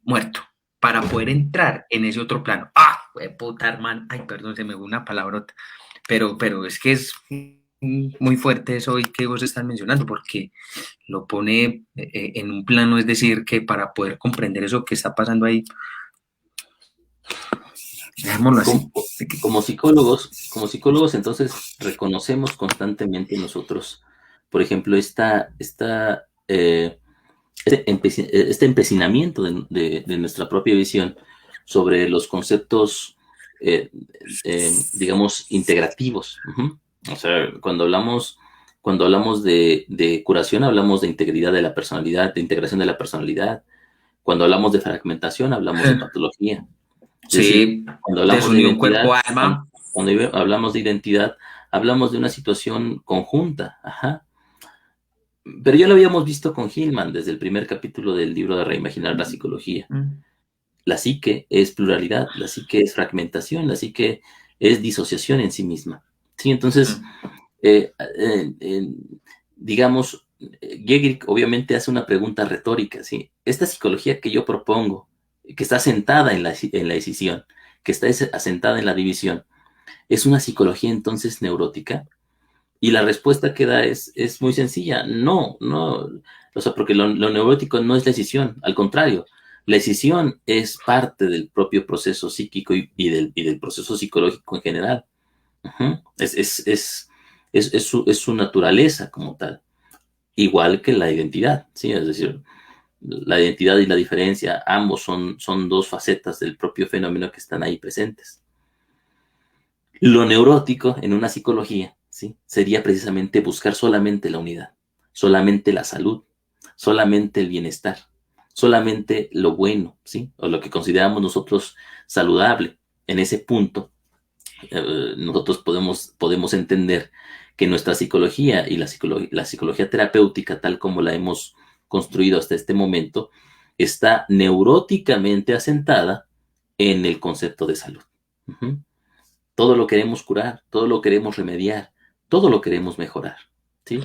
muerto para poder entrar en ese otro plano. ¡Ah! Puta, hermano. Ay, perdón, se me fue una palabrota. Pero es que es muy fuerte eso hoy que vos estás mencionando, porque lo pone en un plano, es decir, que para poder comprender eso que está pasando ahí, dejémoslo así. Como, como psicólogos, entonces reconocemos constantemente nosotros, por ejemplo, este empecinamiento de nuestra propia visión sobre los conceptos, digamos, integrativos. Ujú. O sea, cuando hablamos de curación, hablamos de integridad de la personalidad, de integración de la personalidad. Cuando hablamos de fragmentación, hablamos de patología. Es decir, Sí, cuando hablamos de desunión identidad, cuerpo-alma. cuando hablamos de identidad, hablamos de una situación conjunta. Ajá. Pero ya lo habíamos visto con Hillman desde el primer capítulo del libro de Reimaginar la psicología. La psique es pluralidad, la psique es fragmentación, la psique es disociación en sí misma. ¿Sí? Entonces, eh, eh, eh, digamos, Gehrig obviamente hace una pregunta retórica, ¿sí? Esta psicología que yo propongo, que está asentada en la decisión, que está asentada en la división, ¿es una psicología entonces neurótica? Y la respuesta que da es muy sencilla, no, no, o sea, porque lo neurótico no es la decisión, al contrario, la decisión es parte del propio proceso psíquico y del proceso psicológico en general. Ujú. Es su naturaleza como tal, igual que la identidad, ¿sí? Es decir, la identidad y la diferencia, ambos son dos facetas del propio fenómeno que están ahí presentes. Lo neurótico en una psicología, ¿sí? Sería precisamente buscar solamente la unidad, solamente la salud, solamente el bienestar, solamente lo bueno, ¿sí? O lo que consideramos nosotros saludable en ese punto. nosotros podemos entender que nuestra psicología y la psicología terapéutica, tal como la hemos construido hasta este momento, está neuróticamente asentada en el concepto de salud. Uh-huh. Todo lo queremos curar, todo lo queremos remediar, todo lo queremos mejorar, ¿sí?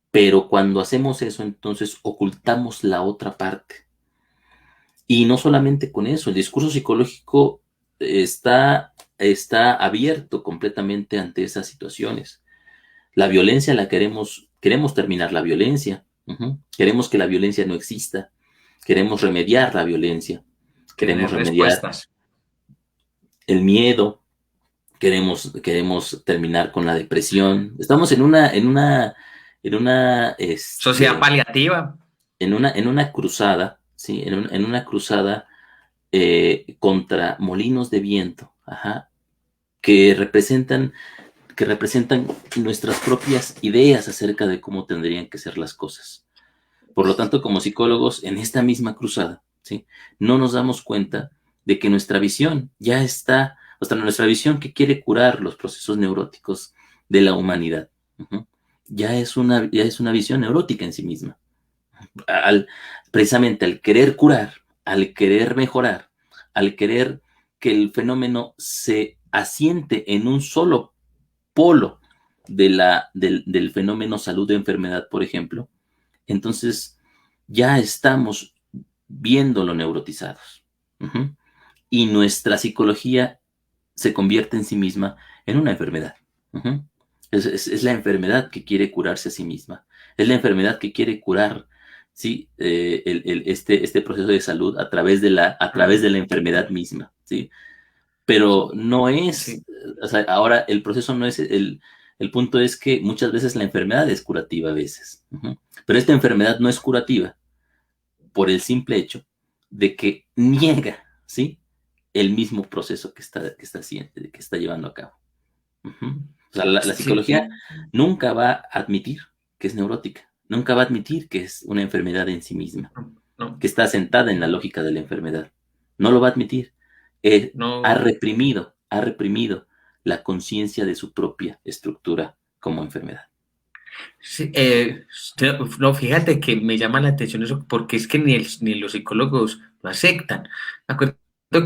Pero cuando hacemos eso, entonces ocultamos la otra parte. Y no solamente con eso, el discurso psicológico está abierto completamente ante esas situaciones. La violencia queremos terminar la violencia, queremos que la violencia no exista, queremos remediar la violencia, queremos Tener remediar respuestas. el miedo, queremos terminar con la depresión. Estamos Sociedad paliativa. en una cruzada, ¿sí? En una cruzada contra molinos de viento, ajá, que representan nuestras propias ideas acerca de cómo tendrían que ser las cosas. Por lo tanto, como psicólogos, en esta misma cruzada, ¿sí? No nos damos cuenta de que nuestra visión ya está, o sea, nuestra visión que quiere curar los procesos neuróticos de la humanidad, ya es una visión neurótica en sí misma. Precisamente al querer curar, al querer mejorar, al querer que el fenómeno se asiente en un solo polo del fenómeno salud-enfermedad, por ejemplo, entonces ya estamos viéndolo neurotizados. Y nuestra psicología se convierte en sí misma en una enfermedad. Es la enfermedad que quiere curarse a sí misma. Es la enfermedad que quiere curar, ¿sí? Este proceso de salud a través de la enfermedad misma, ¿sí? Pero no es, Sí. o sea, ahora el proceso no es, el punto es que muchas veces la enfermedad es curativa a veces, pero esta enfermedad no es curativa por el simple hecho de que niega, ¿sí? El mismo proceso que está llevando a cabo. O sea, la Sí. psicología nunca va a admitir que es neurótica, nunca va a admitir que es una enfermedad en sí misma, No, que está sentada en la lógica de la enfermedad. No lo va a admitir. Ha no. reprimido la conciencia de su propia estructura como enfermedad. Sí, no, fíjate que me llama la atención eso, porque es que ni los psicólogos lo aceptan. Me acuerdo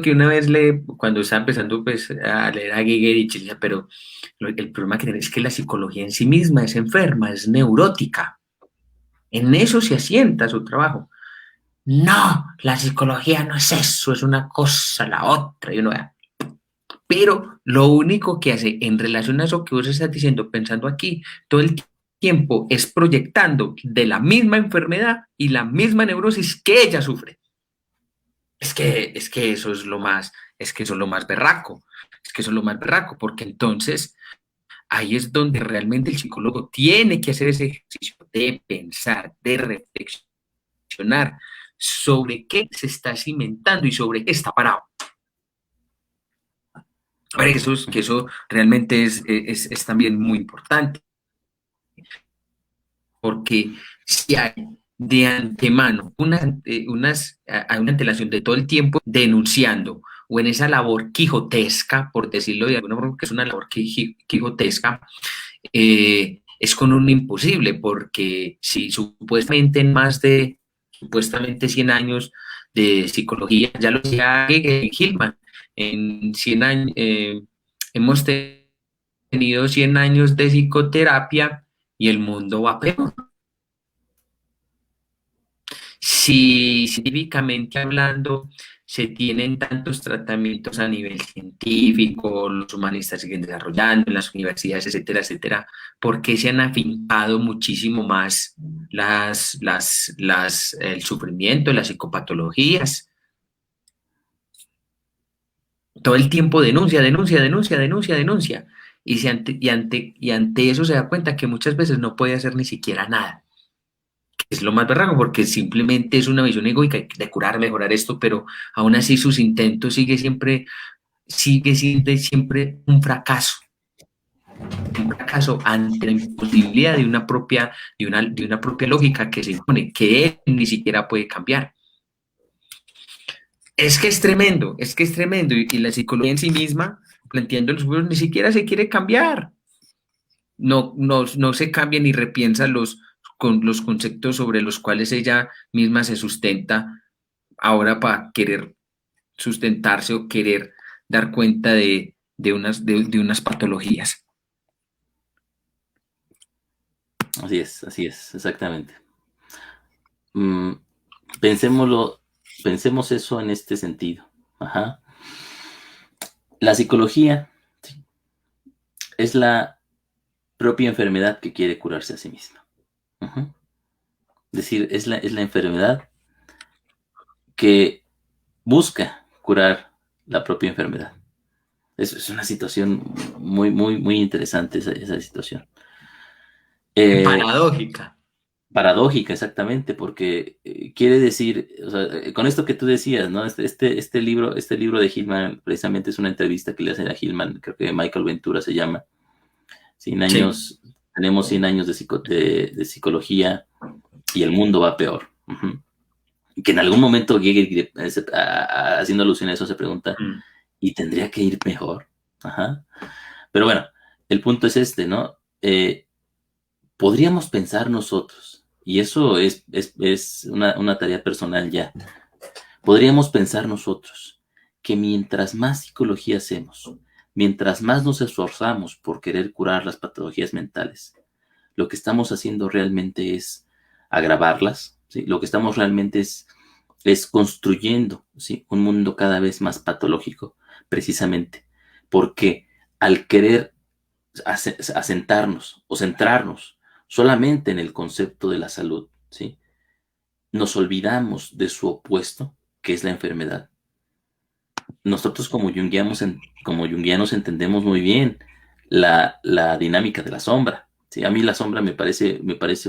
que una vez cuando estaba empezando pues, a leer a Giger decía, pero el problema que tiene es que la psicología en sí misma es enferma, es neurótica. En eso se asienta su trabajo. No, la psicología no es eso, es una cosa, la otra, y uno vea. Pero lo único que hace en relación a eso que vos estás diciendo, pensando aquí, todo el tiempo es proyectando de la misma enfermedad y la misma neurosis que ella sufre. Es que eso es lo más, es que eso es lo más berraco, es que eso es lo más berraco, porque entonces ahí es donde realmente el psicólogo tiene que hacer ese ejercicio de pensar, de reflexionar sobre qué se está cimentando y sobre qué está parado. Ahora, que eso realmente es también muy importante, porque si hay de antemano una antelación de todo el tiempo denunciando o en esa labor quijotesca, por decirlo de alguna forma, que es una labor quijotesca, es con un imposible, porque si supuestamente en más de supuestamente 100 años de psicología, ya lo decía Hillman, en 100 años, hemos tenido 100 años de psicoterapia y el mundo va peor. Si científicamente hablando se tienen tantos tratamientos a nivel científico, los humanistas siguen desarrollando en las universidades, etcétera, etcétera, ¿por qué se han afincado muchísimo más el sufrimiento, las psicopatologías? Todo el tiempo denuncia, denuncia, denuncia, denuncia, denuncia. Y ante eso se da cuenta que muchas veces no puede hacer ni siquiera nada. Es lo más berraco porque simplemente es una visión egoica de curar, mejorar esto, pero aún así sus intentos sigue siendo siempre un fracaso ante la imposibilidad de una propia lógica que se impone, que él ni siquiera puede cambiar. Es que es tremendo y la psicología en sí misma planteando los pueblos, ni siquiera se quiere cambiar. No se cambia ni repiensa los conceptos sobre los cuales ella misma se sustenta ahora para querer sustentarse o querer dar cuenta de unas patologías. Así es, exactamente. Mm, pensemos eso en este sentido. Ajá. La psicología, ¿sí?, es la propia enfermedad que quiere curarse a sí misma. Ujú. Es decir, es la enfermedad que busca curar la propia enfermedad. Es una situación muy interesante esa situación. Paradójica. Paradójica, exactamente, porque quiere decir, o sea, con esto que tú decías, ¿no? Este libro de Hillman, precisamente es una entrevista que le hacen a Hillman, creo que Michael Ventura se llama. 100 Sí. años, tenemos 100 años de psicología y el mundo va peor. Ujú. Que en algún momento llegue haciendo alusión a eso, se pregunta, Mm. ¿y tendría que ir mejor? Ajá. Pero bueno, el punto es este, ¿no? Podríamos pensar nosotros, y eso es una tarea personal ya, podríamos pensar nosotros que mientras más psicología hacemos, mientras más nos esforzamos por querer curar las patologías mentales, lo que estamos haciendo realmente es agravarlas, ¿sí? Lo que estamos realmente es construyendo, ¿sí?, un mundo cada vez más patológico, precisamente porque al querer asentarnos o centrarnos solamente en el concepto de la salud, ¿sí?, nos olvidamos de su opuesto, que es la enfermedad. Nosotros como junguianos entendemos muy bien la dinámica de la sombra. ¿Sí? A mí la sombra me parece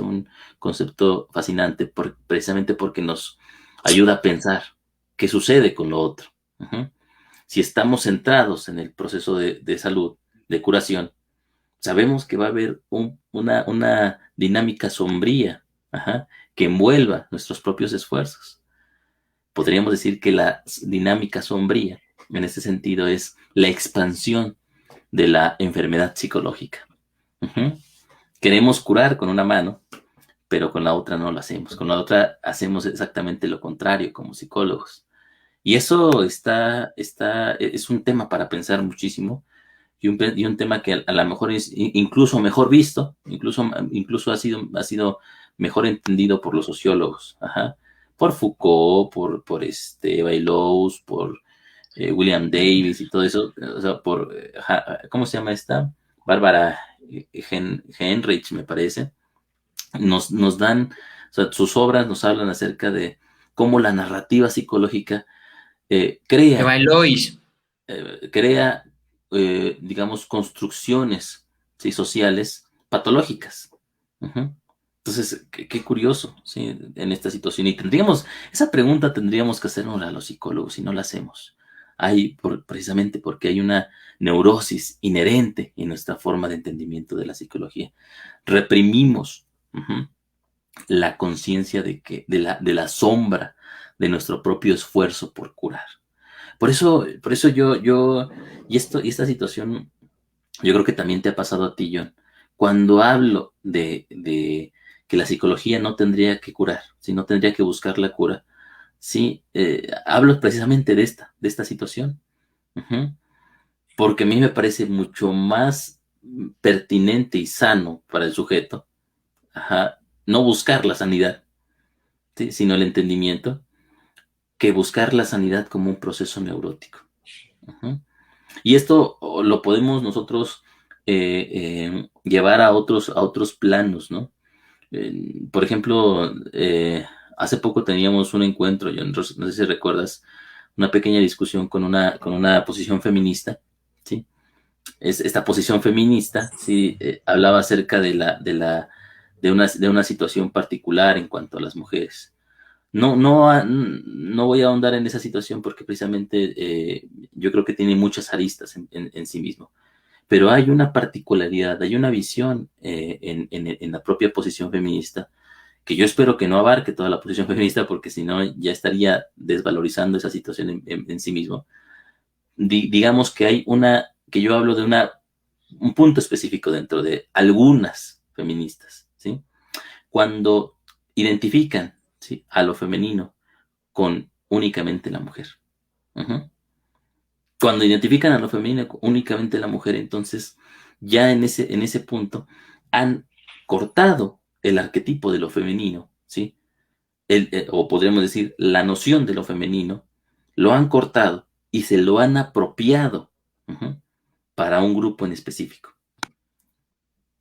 un concepto fascinante precisamente porque nos ayuda a pensar qué sucede con lo otro. Ujú. Si estamos centrados en el proceso de salud, de curación, sabemos que va a haber una dinámica sombría, ajá, que envuelva nuestros propios esfuerzos. Podríamos decir que la dinámica sombría, en este sentido, es la expansión de la enfermedad psicológica. Ujú. Queremos curar con una mano, pero con la otra no lo hacemos. Con la otra hacemos exactamente lo contrario como psicólogos. Y eso es un tema para pensar muchísimo y un tema que a lo mejor es incluso mejor visto, incluso ha sido mejor entendido por los sociólogos, ajá, por Foucault, por Bailows, por William Davis y todo eso, o sea, ¿cómo se llama esta? Bárbara Heinrich, me parece. Nos dan, o sea, sus obras nos hablan acerca de cómo la narrativa psicológica crea Lois. crea, digamos, construcciones, ¿sí?, sociales patológicas. Ujú. Entonces, qué curioso, ¿sí?, en esta situación. Y esa pregunta tendríamos que hacernos a los psicólogos y no la hacemos. Precisamente porque hay una neurosis inherente en nuestra forma de entendimiento de la psicología. Reprimimos, ujú, la conciencia de la sombra de nuestro propio esfuerzo por curar. Por eso y esta situación, yo creo que también te ha pasado a ti, John. Cuando hablo de que la psicología no tendría que curar, si no tendría que buscar la cura, sí, hablo precisamente de esta situación. Ujú. Porque a mí me parece mucho más pertinente y sano para el sujeto, ajá, no buscar la sanidad, ¿sí?, sino el entendimiento, que buscar la sanidad como un proceso neurótico. Ujú. Y esto lo podemos nosotros llevar a otros planos, ¿no? Por ejemplo, hace poco teníamos un encuentro, yo no sé si recuerdas, una pequeña discusión con una posición feminista, ¿sí? Esta posición feminista, ¿sí?, hablaba acerca de una situación particular en cuanto a las mujeres. No voy a ahondar en esa situación porque precisamente yo creo que tiene muchas aristas en sí mismo. Pero hay una particularidad, hay una visión en la propia posición feminista que yo espero que no abarque toda la posición feminista porque si no ya estaría desvalorizando esa situación en sí mismo. Digamos que hay que yo hablo de un punto específico dentro de algunas feministas, ¿sí? Cuando identifican, ¿sí?, a lo femenino con únicamente la mujer. Uh-huh. Cuando identifican a lo femenino con únicamente la mujer, entonces ya en ese punto han cortado el arquetipo de lo femenino, ¿sí? O podríamos decir, la noción de lo femenino, lo han cortado y se lo han apropiado, uh-huh, para un grupo en específico.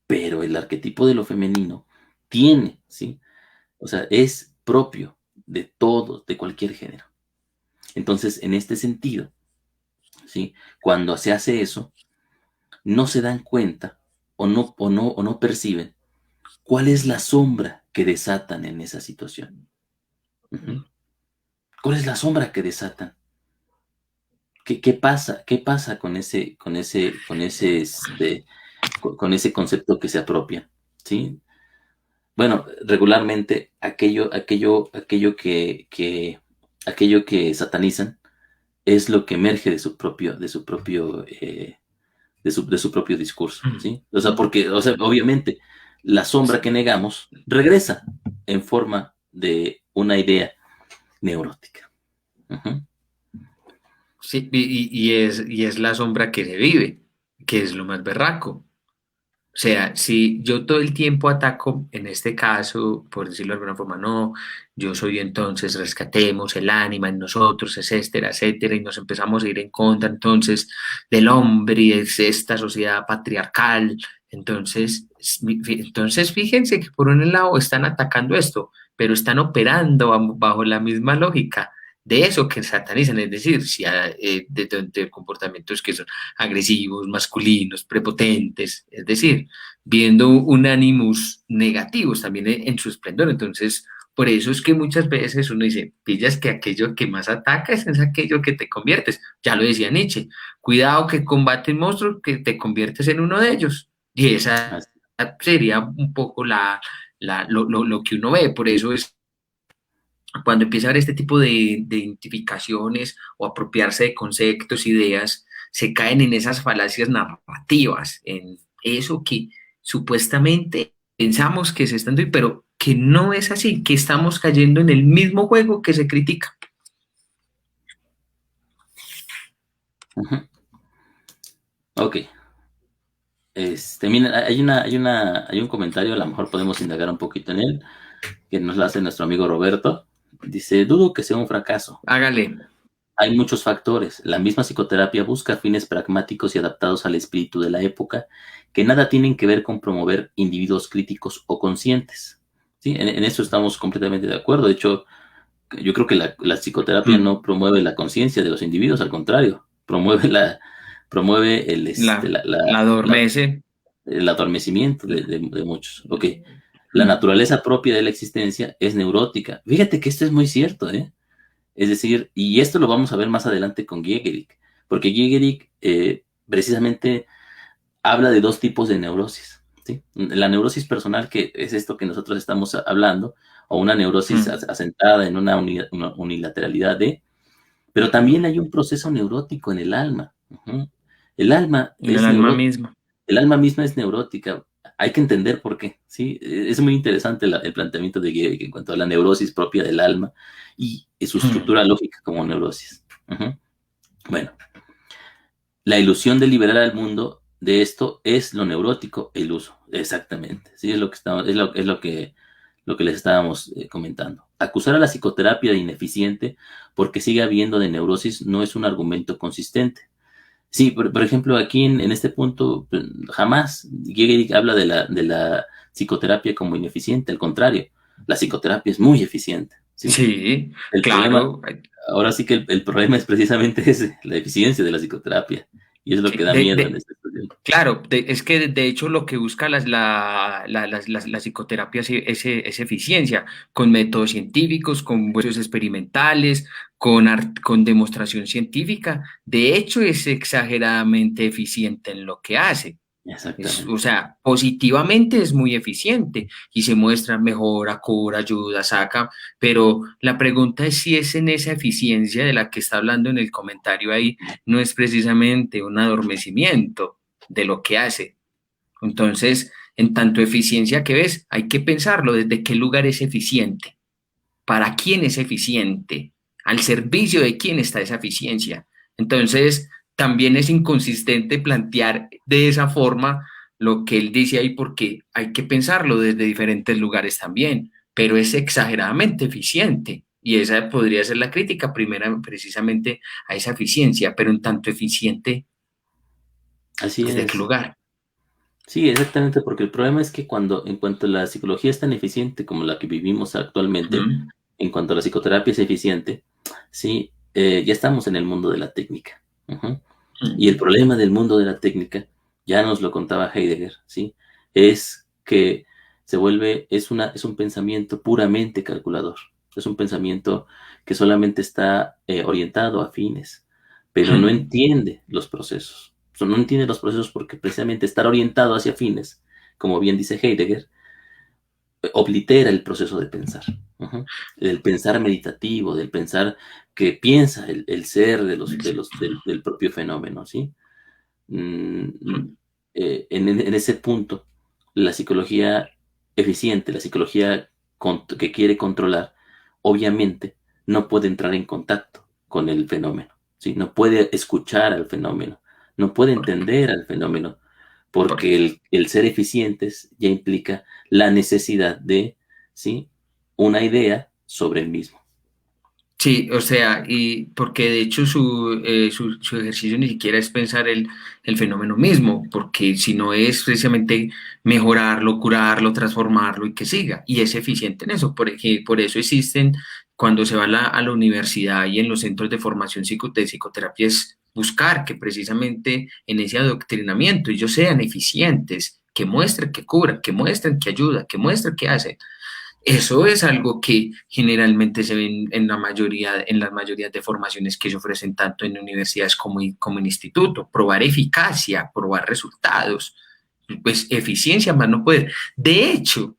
Pero el arquetipo de lo femenino tiene, ¿sí? O sea, es propio de todo, de cualquier género. Entonces, en este sentido, ¿sí?, cuando se hace eso, no se dan cuenta o no perciben cuál es la sombra que desatan en esa situación. Uh-huh. ¿Cuál es la sombra que desatan? ¿Qué pasa? ¿Qué pasa con ese concepto que se apropia? ¿Sí? Bueno, regularmente aquello que satanizan es lo que emerge de su propio discurso, ¿sí? O sea, porque, o sea, obviamente, la sombra que negamos regresa en forma de una idea neurótica. Uh-huh. Sí, y es la sombra que se vive, que es lo más berraco. O sea, si yo todo el tiempo ataco, en este caso, por decirlo de alguna forma, no, yo soy entonces, rescatemos el ánima en nosotros, etcétera, etcétera, y nos empezamos a ir en contra entonces del hombre y de esta sociedad patriarcal. Entonces, entonces fíjense que por un lado están atacando esto, pero están operando bajo la misma lógica de eso que satanizan, es decir, si de comportamientos que son agresivos, masculinos, prepotentes, es decir, viendo un animus negativos también en su esplendor. Entonces, por eso es que muchas veces uno dice, pillas que aquello que más atacas es aquello que te conviertes. Ya lo decía Nietzsche, cuidado que combates monstruos que te conviertes en uno de ellos. Y esa Así. sería un poco lo que uno ve. Por eso es cuando empieza a haber este tipo de identificaciones o apropiarse de conceptos, ideas, se caen en esas falacias narrativas, en eso que supuestamente pensamos que se están, pero que no es así, que estamos cayendo en el mismo juego que se critica. Uh-huh. Ok. Mira, hay un comentario, a lo mejor podemos indagar un poquito en él, que nos lo hace nuestro amigo Roberto. Dice, dudo que sea un fracaso. Hágale. Hay muchos factores. La misma psicoterapia busca fines pragmáticos y adaptados al espíritu de la época, que nada tienen que ver con promover individuos críticos o conscientes. ¿Sí? En eso estamos completamente de acuerdo. De hecho, yo creo que la psicoterapia no promueve la conciencia de los individuos, al contrario, promueve La adormece. el adormecimiento de muchos. Ok. La naturaleza propia de la existencia es neurótica. Fíjate que esto es muy cierto, ¿eh? Es decir, y esto lo vamos a ver más adelante con Giegerich, porque Giegerich precisamente habla de dos tipos de neurosis, ¿sí? La neurosis personal, que es esto que nosotros estamos hablando, o una neurosis asentada en una unilateralidad pero también hay un proceso neurótico en el alma. Uh-huh. El alma En el es alma neurótica, misma. el alma misma es neurótica. Hay que entender por qué, ¿sí? Es muy interesante el planteamiento de Giegerich en cuanto a la neurosis propia del alma y su estructura lógica como neurosis. Uh-huh. Bueno, la ilusión de liberar al mundo de esto es lo neurótico, el uso. Exactamente. Sí, es lo que estamos, es lo que les estábamos comentando. Acusar a la psicoterapia de ineficiente porque sigue habiendo de neurosis no es un argumento consistente. Sí, por ejemplo, aquí en este punto, jamás Giegerich habla de la psicoterapia como ineficiente, al contrario, la psicoterapia es muy eficiente. ¿Sí? Sí, El problema, claro. ahora sí que el problema es precisamente ese, la eficiencia de la psicoterapia, y es lo Sí, que da miedo en este estudio. claro, es que de hecho lo que busca la psicoterapia es eficiencia, con métodos científicos, con huesos experimentales, con demostración científica. De hecho, es exageradamente eficiente en lo que hace. O Exactamente. sea, positivamente es muy eficiente y se muestra mejora, cura, ayuda, saca, pero la pregunta es si es en esa eficiencia de la que está hablando en el comentario ahí, no es precisamente un adormecimiento de lo que hace. Entonces, en tanto eficiencia que ves, hay que pensarlo desde qué lugar es eficiente, para quién es eficiente, al servicio de quién está esa eficiencia. Entonces, también es inconsistente plantear de esa forma lo que él dice ahí porque hay que pensarlo desde diferentes lugares también, pero es exageradamente eficiente. Y esa podría ser la crítica primera precisamente a esa eficiencia, pero en tanto eficiente, Así ¿desde qué es. lugar? Sí, exactamente, porque el problema es que en cuanto la psicología es tan eficiente como la que vivimos actualmente, ¿Mm? en cuanto a la psicoterapia es eficiente, sí, ya estamos en el mundo de la técnica. Ujú. Y el ¿Mm? problema del mundo de la técnica, ya nos lo contaba Heidegger, ¿sí? Es que es un pensamiento puramente calculador. Es un pensamiento que solamente está orientado a fines, pero no ¿Mm? entiende los procesos. O sea, no entiende los procesos porque precisamente estar orientado hacia fines, como bien dice Heidegger, oblitera el proceso de pensar. Ujú. Del pensar meditativo, del pensar que piensa el ser del propio fenómeno, ¿sí? Mm, ¿Mm? en ese punto, la psicología eficiente, la psicología que quiere controlar, obviamente no puede entrar en contacto con el fenómeno, ¿sí? No puede escuchar al fenómeno, no puede ¿Por qué? entender al fenómeno, ¿Por porque qué? el ser eficientes ya implica la necesidad de, ¿sí? Una idea sobre el mismo. Sí, o sea, y porque de hecho su ejercicio ni siquiera es pensar el fenómeno mismo, porque si no es precisamente mejorarlo, curarlo, transformarlo y que siga, y es eficiente en eso, porque por eso existen, cuando se va a a la universidad y en los centros de formación de psicoterapia, es buscar que precisamente en ese adoctrinamiento ellos sean eficientes, que muestren que curan, que muestren que ayudan, que muestren que hacen. Eso es algo que generalmente se ve en la mayoría, en las mayorías de formaciones que se ofrecen tanto en universidades como en instituto. Probar eficacia, probar resultados, pues eficiencia más no poder. De hecho,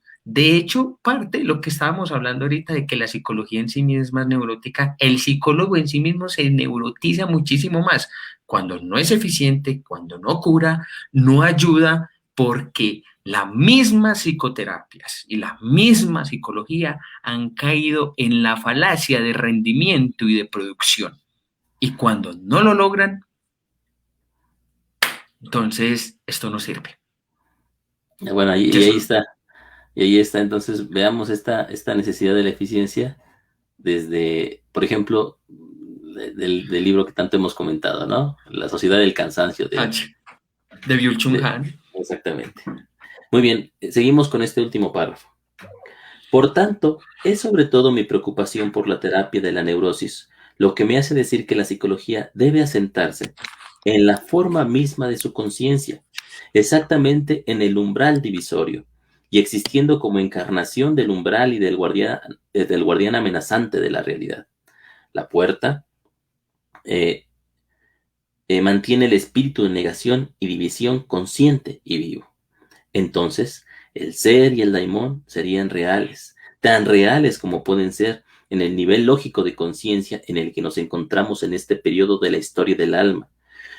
parte de lo que estábamos hablando ahorita de que la psicología en sí misma es más neurótica, el psicólogo en sí mismo se neurotiza muchísimo más cuando no es eficiente, cuando no cura, no ayuda, porque las mismas psicoterapias y la misma psicología han caído en la falacia de rendimiento y de producción. Y cuando no lo logran, entonces esto no sirve. Bueno, Que y eso, ahí está. Y ahí está, entonces veamos esta necesidad de la eficiencia desde, por ejemplo, del libro que tanto hemos comentado, ¿no? La sociedad del cansancio de Byung-Chul de- Han. exactamente. Muy bien, seguimos con este último párrafo. Por tanto, es sobre todo mi preocupación por la terapia de la neurosis lo que me hace decir que la psicología debe asentarse en la forma misma de su conciencia, exactamente en el umbral divisorio, y existiendo como encarnación del umbral y del guardián amenazante de la realidad. La puerta eh, mantiene el espíritu de negación y división consciente y vivo. Entonces, el ser y el daimón serían reales, tan reales como pueden ser en el nivel lógico de conciencia en el que nos encontramos en este periodo de la historia del alma.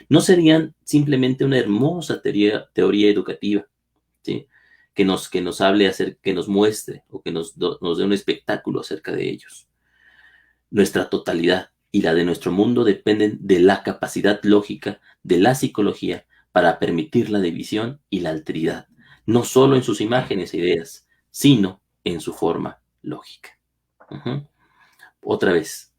No serían simplemente una hermosa teoría educativa, ¿sí? Que nos hable, que nos muestre o que nos dé un espectáculo acerca de ellos. Nuestra totalidad y la de nuestro mundo dependen de la capacidad lógica de la psicología para permitir la división y la alteridad, no solo en sus imágenes e ideas, sino en su forma lógica. Ujú. Otra vez,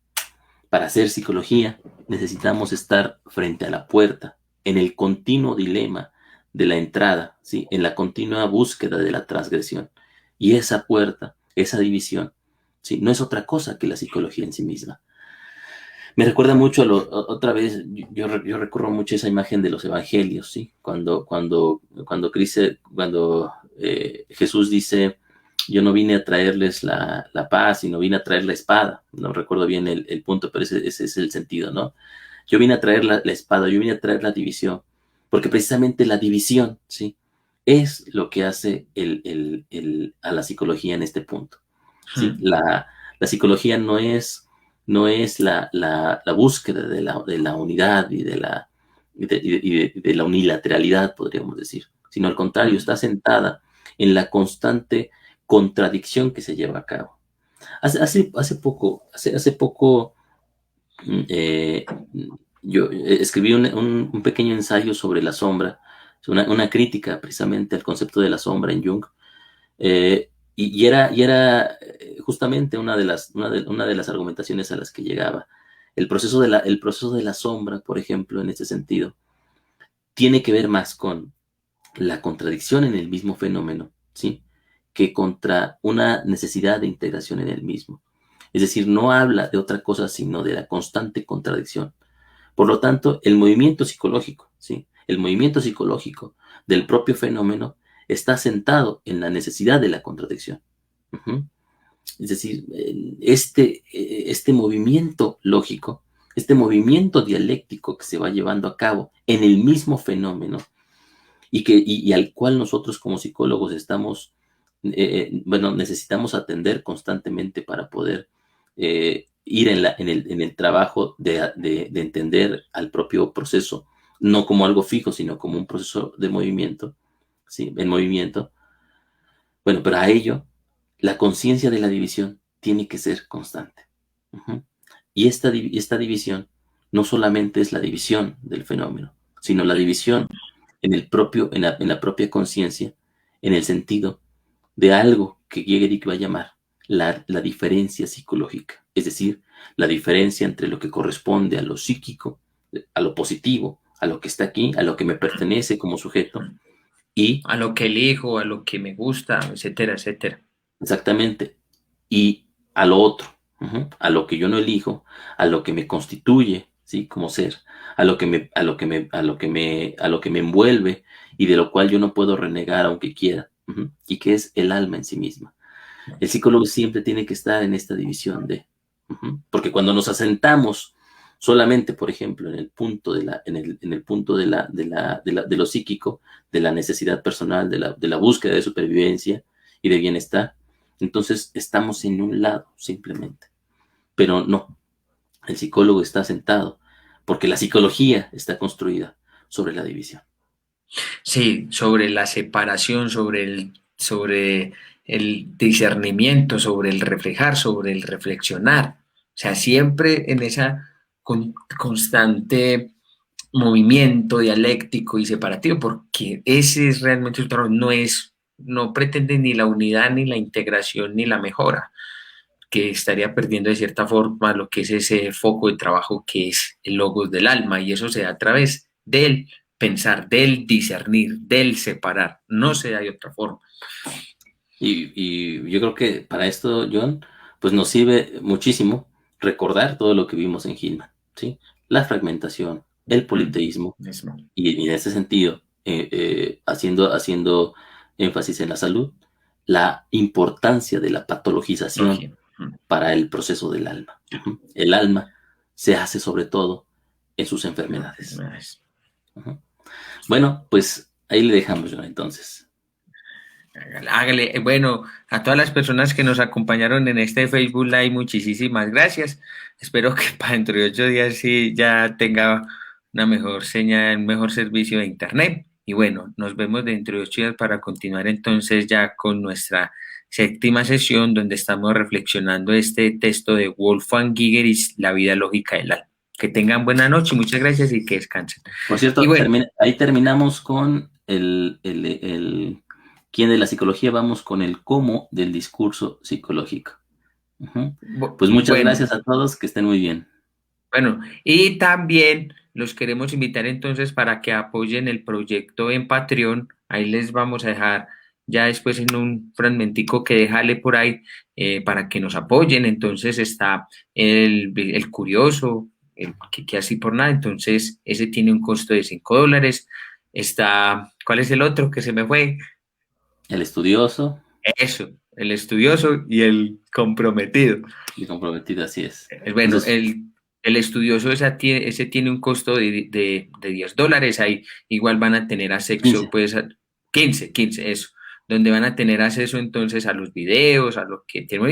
para hacer psicología necesitamos estar frente a la puerta, en el continuo dilema de la entrada, ¿sí? En la continua búsqueda de la transgresión. Y esa puerta, esa división, ¿sí? No es otra cosa que la psicología en sí misma. Me recuerda mucho otra vez, yo recurro mucho a esa imagen de los evangelios, ¿sí? Cuando Jesús dice, yo no vine a traerles la paz, sino vine a traer la espada. No recuerdo bien el punto, pero ese es el sentido, ¿no? Yo vine a traer la espada, yo vine a traer la división. porque precisamente la división, ¿sí? Es lo que hace a la psicología en este punto, ¿sí? La psicología no es la búsqueda de la unidad y de la unilateralidad, podríamos decir, sino al contrario, está sentada en la constante contradicción que se lleva a cabo. Hace poco, eh, yo escribí un pequeño ensayo sobre la sombra, una crítica precisamente al concepto de la sombra en Jung, y era justamente una de las argumentaciones a las que llegaba. El proceso de la sombra, por ejemplo, en este sentido, tiene que ver más con la contradicción en el mismo fenómeno, ¿sí? Que contra una necesidad de integración en el mismo. Es decir, no habla de otra cosa sino de la constante contradicción. Por lo tanto, el movimiento psicológico, ¿sí? El movimiento psicológico del propio fenómeno está sentado en la necesidad de la contradicción. Uh-huh. Es decir, este movimiento lógico, este movimiento dialéctico que se va llevando a cabo en el mismo fenómeno y al cual nosotros como psicólogos necesitamos atender constantemente para poder ir en el trabajo de entender al propio proceso, no como algo fijo, sino como un proceso de movimiento, ¿sí? En movimiento. Bueno, pero a ello, la conciencia de la división tiene que ser constante. Uh-huh. Y esta división no solamente es la división del fenómeno, sino la división en la propia conciencia, en el sentido de algo que Hegel va a llamar la diferencia psicológica, es decir, la diferencia entre lo que corresponde a lo psíquico, a lo positivo, a lo que está aquí, a lo que me pertenece como sujeto, y A lo que elijo, a lo que me gusta, etcétera, etcétera. exactamente, y a lo otro, a lo que yo no elijo, a lo que me constituye, ¿sí? Como ser, a lo que me envuelve y de lo cual yo no puedo renegar aunque quiera, y que es el alma en sí misma. El psicólogo siempre tiene que estar en esta división porque cuando nos asentamos solamente, por ejemplo, en el punto de lo psíquico, de la necesidad personal, de la búsqueda de supervivencia y de bienestar, entonces estamos en un lado simplemente. Pero no, el psicólogo está sentado porque la psicología está construida sobre la división. Sí, sobre la separación, sobre el discernimiento, sobre el reflejar, sobre el reflexionar. O sea, siempre en esa constante movimiento dialéctico y separativo, porque ese es realmente su trabajo, no pretende ni la unidad, ni la integración, ni la mejora, que estaría perdiendo de cierta forma lo que es ese foco de trabajo que es el logos del alma, y eso se da a través del pensar, del discernir, del separar, no se da de otra forma. Y yo creo que para esto, John, pues nos sirve muchísimo recordar todo lo que vimos en Hillman, ¿sí? La fragmentación, el politeísmo, y en ese sentido, haciendo énfasis en la salud, la importancia de la patologización para el proceso del alma. El alma se hace sobre todo en sus enfermedades. Bueno, pues ahí le dejamos, John, entonces. Hágale. Bueno, a todas las personas que nos acompañaron en este Facebook Live, muchísimas gracias. Espero que para dentro de 8 días sí ya tenga una mejor señal, un mejor servicio de internet. Y bueno, nos vemos dentro de 8 días para continuar entonces ya con nuestra séptima sesión, donde estamos reflexionando este texto de Wolfgang Gigeris, La vida lógica del alma. Que tengan buena noche, muchas gracias y que descansen. Por cierto, Y bueno, ahí terminamos con quién de la psicología, vamos con el cómo del discurso psicológico. Pues muchas bueno. gracias a todos, que estén muy bien. Bueno, y también los queremos invitar entonces para que apoyen el proyecto en Patreon. Ahí les vamos a dejar ya después en un fragmentico que déjale por ahí para que nos apoyen. Entonces está el curioso, el que así por nada. Entonces ese tiene un costo de $5. Está, ¿cuál es el otro que se me fue? El estudioso. Eso, el estudioso y el comprometido. Y comprometido, así es. Bueno, Entonces, El estudioso ese tiene un costo de $10. Ahí igual van a tener acceso, 15. pues, 15 eso, donde van a tener acceso entonces a los videos, a lo que tienen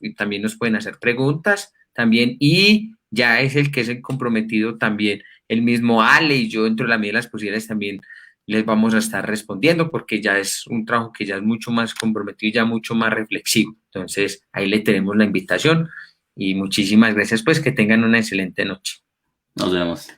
y también nos pueden hacer preguntas también. Y ya es el que es el comprometido también, el mismo Ale y yo, dentro de la medida de las posibilidades, también les vamos a estar respondiendo porque ya es un trabajo que ya es mucho más comprometido y ya mucho más reflexivo. Entonces, ahí le tenemos la invitación y muchísimas gracias, pues que tengan una excelente noche. Nos vemos.